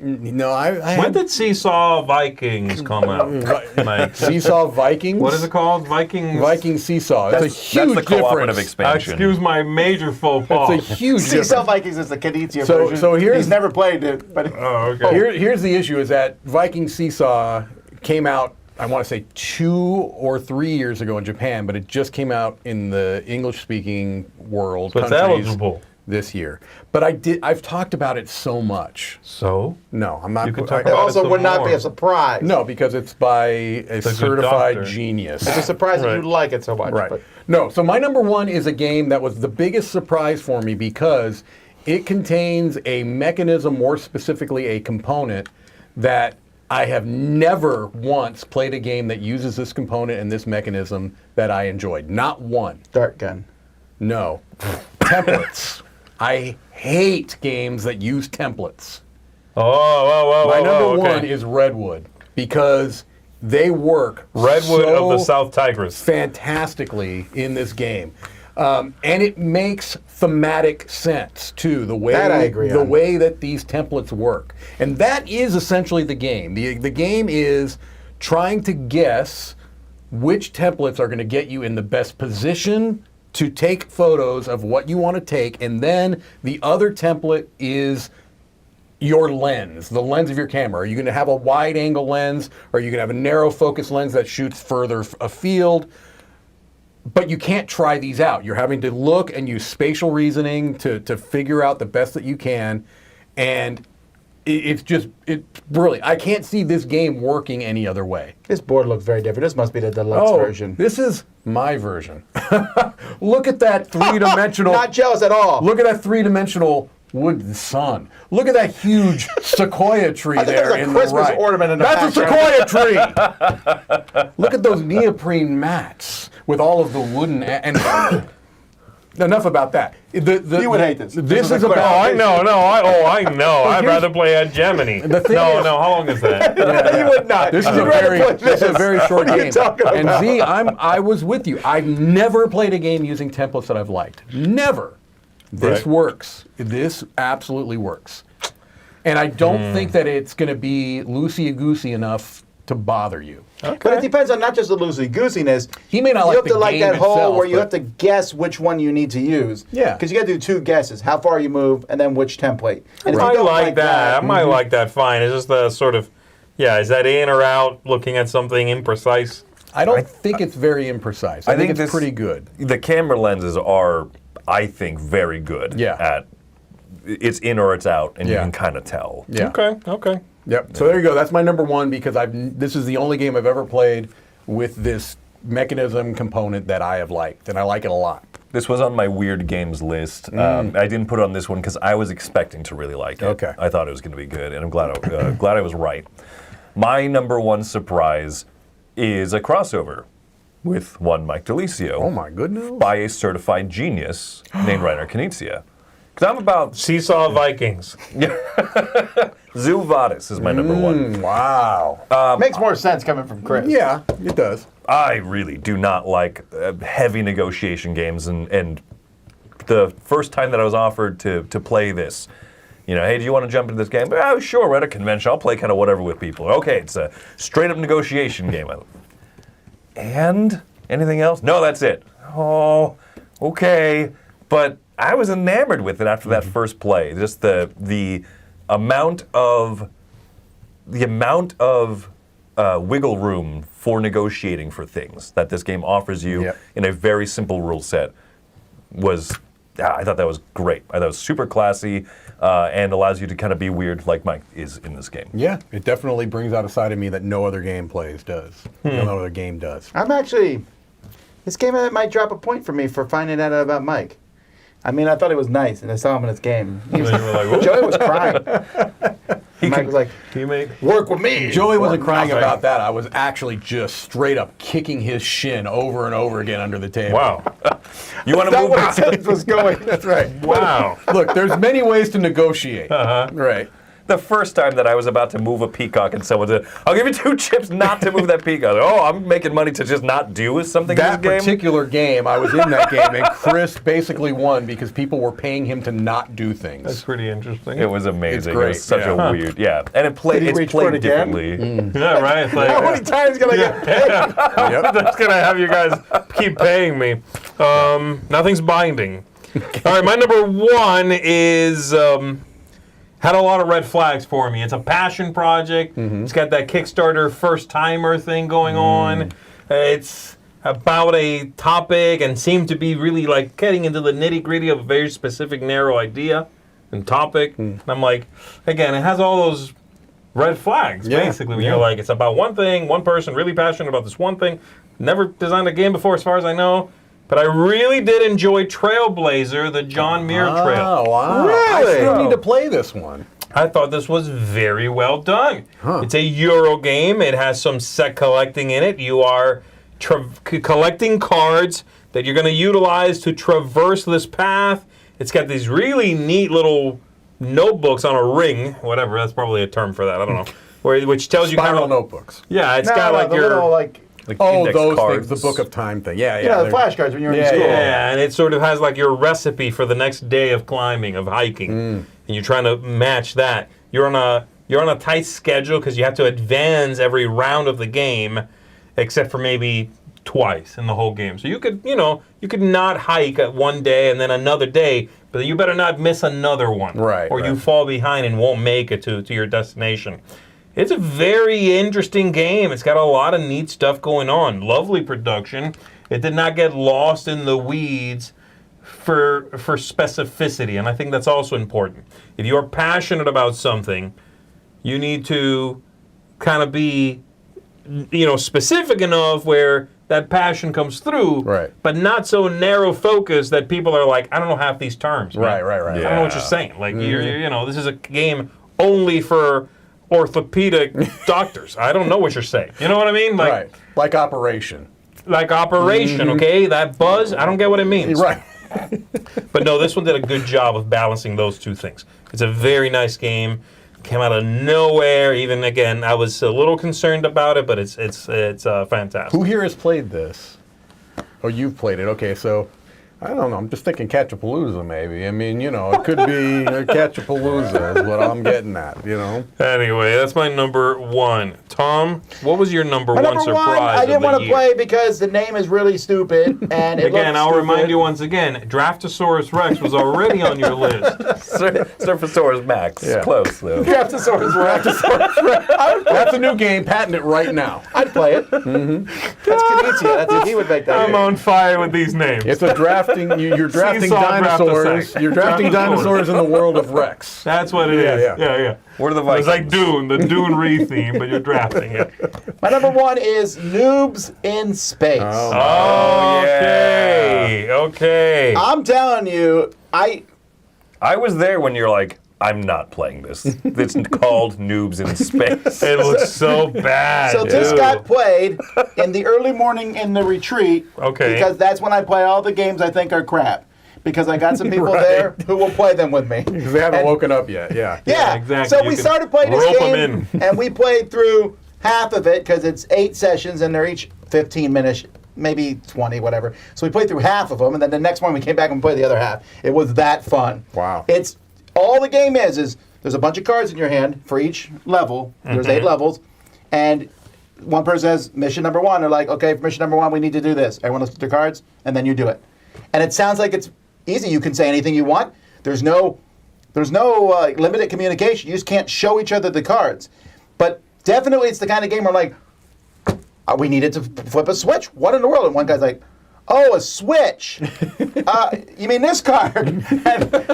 No, I When had did Seesaw Vikings come out? Like, Seesaw Vikings. what is it called? Vikings? Viking Seesaw. It's a huge That's the cooperative difference. expansion. Excuse my major faux pas. It's a huge Seasell difference. Vikings is the Canadian So- version. so here's- He's never played it, but Oh, okay. Here's the issue: is that Viking Seesaw came out, I want to say 2 or 3 years ago in Japan, but it just came out in the English-speaking world So it's countries eligible. this year. But I've talked about it so much. So? No, I'm not. You could talk I- about it also some would not more. be a surprise. No, because it's by a good certified doctor. genius. It's a surprise that Right. you like it so much. Right. But No, so my number 1 is a game that was the biggest surprise for me because it contains a mechanism, more specifically a component, that I have never once played a game that uses this component and this mechanism that I enjoyed. Not one. Dart gun. No. Templates. I hate games that use templates. Oh, My number okay. 1 is Redwood because they work Redwood so of the South Tigris. fantastically in this game. And it makes thematic sense too. The way That I agree the on. way that these templates work, and that is essentially the game. The game is trying to guess which templates are going to get you in the best position to take photos of what you want to take, and then the other template is your lens, the lens of your camera. Are you going to have a wide angle lens? Or are you going to have a narrow focus lens that shoots further afield? But you can't try these out. You're having to look and use spatial reasoning to figure out the best that you can. And it's brilliant. I can't see this game working any other way. This board looks very different. This must be the deluxe version. This is my version. Look at that three-dimensional. Not jealous at all. Look at that three-dimensional wood sun. Look at that huge sequoia tree I think there there's a in Christmas the right. ornament in the That's a background. sequoia tree. Look at those neoprene mats with all of the wooden and enough about that. You would hate this. This is Oh, about. I know. I know. I'd rather play at Gemini. The thing No, is- how long is that? You would not. This is You'd a rather very, play this is a very short What are you game. talking And about? Z, I was with you. I've never played a game using templates that I've liked. Never. This Right. works. This absolutely works. And I don't think that it's going to be loosey-goosey enough to bother you. But it depends on not just the loosey-goosiness. He may not You like have the to like game that whole itself, where you but- have to guess which one you need to use. Yeah. Because you got to do 2 guesses: how far you move, and then which template. And if you I don't like that. I might Mm-hmm. like that fine. It's just the sort of, is that in or out, looking at something imprecise? I don't think it's very imprecise. I think it's pretty good. The camera lenses are, I think, very good Yeah. at it's in or it's out, and you Yeah. can kind of tell. Yeah. Okay. Yep. So there you go. That's my number one because this is the only game I've ever played with this mechanism component that I have liked, and I like it a lot. This was on my weird games list. I didn't put it on this one because I was expecting to really like it. Okay. I thought it was going to be good, and I'm glad I was right. My number one surprise is a crossover with one Mike DiLisio. Oh my goodness. By a certified genius named Rainer Knizia. Because I'm about Seesaw Vikings. Zoo Vadis is my number one. Wow. Makes more sense coming from Chris. Yeah, it does. I really do not like heavy negotiation games, and the first time that I was offered to play this, hey, do you want to jump into this game? Oh, sure, we're at a convention. I'll play kind of whatever with people. Okay, it's a straight up negotiation game. And anything else? No, that's it. Oh, okay. But I was enamored with it after that first play. Just the amount of wiggle room for negotiating for things that this game offers you Yep. in a very simple rule set was. I thought that was great. I thought it was super classy and allows you to kind of be weird like Mike is in this game. Yeah, it definitely brings out a side of me that no other game does. No other game does. I'm actually. This game might drop a point for me for finding out about Mike. I mean, I thought it was nice, and I saw him in his game. And then you were like, "Whoa." Joey was crying. Mike was like, "Work with me." Joey wasn't Or crying nothing. about that. I was actually just straight up kicking his shin over and over again under the table. Wow. You want to That's move what back? his sentence was going. That's right. Wow. Look, there's many ways to negotiate. Right. The first time that I was about to move a peacock and someone said, I'll give you 2 chips not to move that peacock. Oh, I'm making money to just not do something That in this game? particular game, I was in that game, and Chris basically won because people were paying him to not do things. That's pretty interesting. It was amazing. great, It was such yeah. a weird, and it Did he it's reach for it played again? differently. Yeah, right. It's like, How many times can I get paid? Yep. that's gonna have you guys keep paying me. Nothing's binding. All right, my number one is had a lot of red flags for me. It's a passion project. It's got that Kickstarter first timer thing going on. It's about a topic and seemed to be really like getting into the nitty gritty of a very specific narrow idea and topic. And I'm like, again, it has all those red flags, Yeah, basically, when yeah. you're like, it's about one thing, one person really passionate about this one thing. Never designed a game before, as far as I know. But I really did enjoy Trailblazer, the John Muir Trail. Oh, wow. Really? I still need to play this one. I thought this was very well done. It's a Euro game. It has some set collecting in it. You are collecting cards that you're going to utilize to traverse this path. It's got these really neat little notebooks on a ring, whatever. That's probably a term for that. I don't know. Which tells you kind Spiral of notebooks. Yeah, it's No, got no, like the your little, like, Like Oh, index those cards. things, the Book of Time thing. Yeah, yeah. you know, the they're- flashcards when you're in Yeah, school. Yeah, and it sort of has like your recipe for the next day of climbing, of hiking, and you're trying to match that. You're on a tight schedule because you have to advance every round of the game, except for maybe twice in the whole game. So you could not hike at one day and then another day, but you better not miss another one. Right, Or you right. fall behind and won't make it to your destination. It's a very interesting game. It's got a lot of neat stuff going on. Lovely production. It did not get lost in the weeds for specificity, and I think that's also important. If you're passionate about something, you need to kind of be, specific enough where that passion comes through, Right. but not so narrow focused that people are like, I don't know half these terms. Man. Right. I don't know what Yeah. you're saying. Like, this is a game only for orthopedic doctors. I don't know what you're saying. You know what I mean? Like, Right. Like Operation. like Operation, okay? That buzz, I don't get what it means. Right. But no, this one did a good job of balancing those two things. It's a very nice game. Came out of nowhere. Even again, I was a little concerned about it, but it's fantastic. Who here has played this? Oh, you've played it. Okay, so I don't know. I'm just thinking Catchapalooza, maybe. I mean, it could be Catchapalooza is what I'm getting at, Anyway, that's my number one. Tom, what was your number My one number surprise? one, I didn't of the want to year? play because the name is really stupid, and it Again, looks I'll stupid. remind you once again, Draftosaurus Rex was already on your list. Surfasaurus Max. Yeah. Close, though. Draftosaurus Rex. That's a new game. Patent it right now. I'd play it. That's Canizia. He would make that. I'm on fire with these names. It's a drafting. You're drafting Seesaw dinosaurs. Draftosaurus. You're drafting dinosaurs in the world of Rex. That's what it is. Yeah. What are the It's Vikings? like Dune, the Dune Re theme, but you're drafting it. My number one is Noobs in Space. Oh, Okay. I'm telling you, I was there when you're like, I'm not playing this. It's called Noobs in Space. It looks so bad. so this dude. got played in the early morning in the retreat. Okay. Because that's when I play all the games I think are crap. Because I got some people Right. there who will play them with me. Because they haven't And- woken up yet. Yeah. Yeah, exactly. So You we can started playing this rope 'em game, and we played through half of it because it's 8 sessions and they're each 15 minutes, maybe 20, whatever. So we played through half of them, and then the next one we came back and played the other half. It was that fun. Wow. It's all the game is there's a bunch of cards in your hand for each level. There's 8 levels, and one person says mission number 1. They're like, okay, for mission number 1, we need to do this. Everyone looks at their cards, and then you do it. And it sounds like it's easy. You can say anything you want. There's no limited communication. You just can't show each other the cards. But definitely it's the kind of game where like, we needed to flip a switch. What in the world? And one guy's like, oh, a switch. You mean this card? And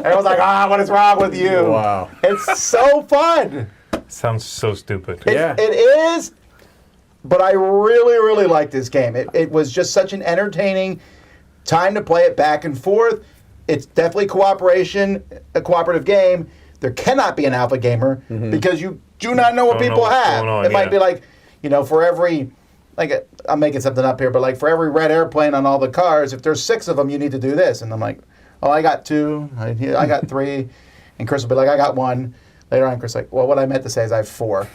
I was like, what is wrong with you? Wow. It's so fun. Sounds so stupid. Yeah. It is, but I really, really like this game. It was just such an entertaining time to play it back and forth. It's definitely a cooperative game. There cannot be an alpha gamer because you do not know what Don't know people what's have. going on, It might yeah. be like, for every, like, I'm making something up here, but like for every red airplane on all the cars, if there's 6 of them, you need to do this. And I'm like, oh, I got 2, I got 3. And Chris will be like, I got 1. Later on, Chris like, well, what I meant to say is I have 4.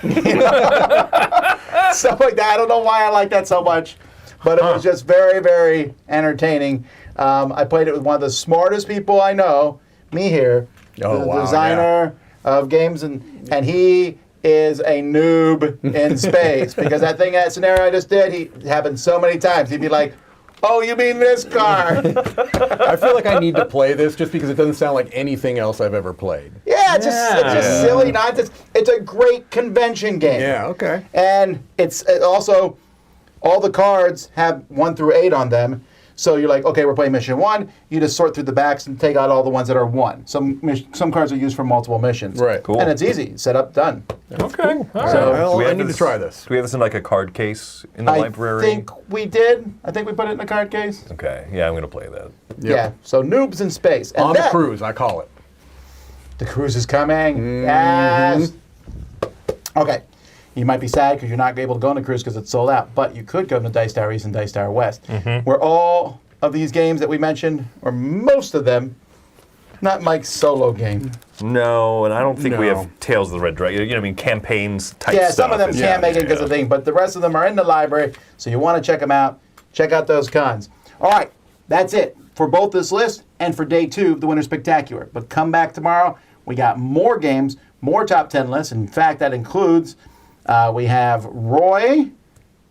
Stuff like that. I don't know why I like that so much, but it was just very, very entertaining. I played it with one of the smartest people I know, me here, Oh, the wow, designer of games, and he is a noob in space because that scenario I just did, happened so many times. He'd be like, oh, you mean this card? I feel like I need to play this just because it doesn't sound like anything else I've ever played. Yeah, it's just silly nonsense. It's a great convention game. Yeah, okay. And it's also, all the cards have 1 through 8 on them. So you're like, okay, we're playing mission 1. You just sort through the backs and take out all the ones that are 1. Some cards are used for multiple missions. Right. Cool. And it's easy. Set up, done. Okay. All right. So Well, I have need to this- try this. Do we have this in like a card case in the library? I think we did. I think we put it in the card case. Okay, yeah, I'm going to play that. Yep. Yeah. So Noobs in Space. And On the then, cruise, I call it. The cruise is coming. Yes. Okay. You might be sad because you're not able to go on the cruise because it's sold out. But you could go to Dice Tower East and Dice Tower West, where all of these games that we mentioned, or most of them, not Mike's solo game. No, and I don't think we No. have Tales of the Red Dragon. campaigns type Yeah, stuff. some of them is- can't make it because of thing, but the rest of them are in the library, so you want to check them out. Check out those cons. All right, that's it for both this list and for day 2 of the Winter Spectacular. But come back tomorrow. We got more games, more top 10 lists. In fact, that includes we have Roy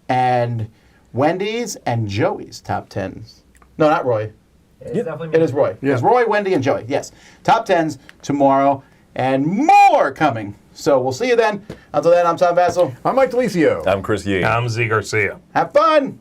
and Wendy's and Joey's top 10s. No, not Roy. It's definitely me. It is Roy. Yeah. It's Roy, Wendy, and Joey. Yes. Top 10s tomorrow and more coming. So we'll see you then. Until then, I'm Tom Vasel. I'm Mike DiLisio. I'm Chris Yee. I'm Zee Garcia. Have fun.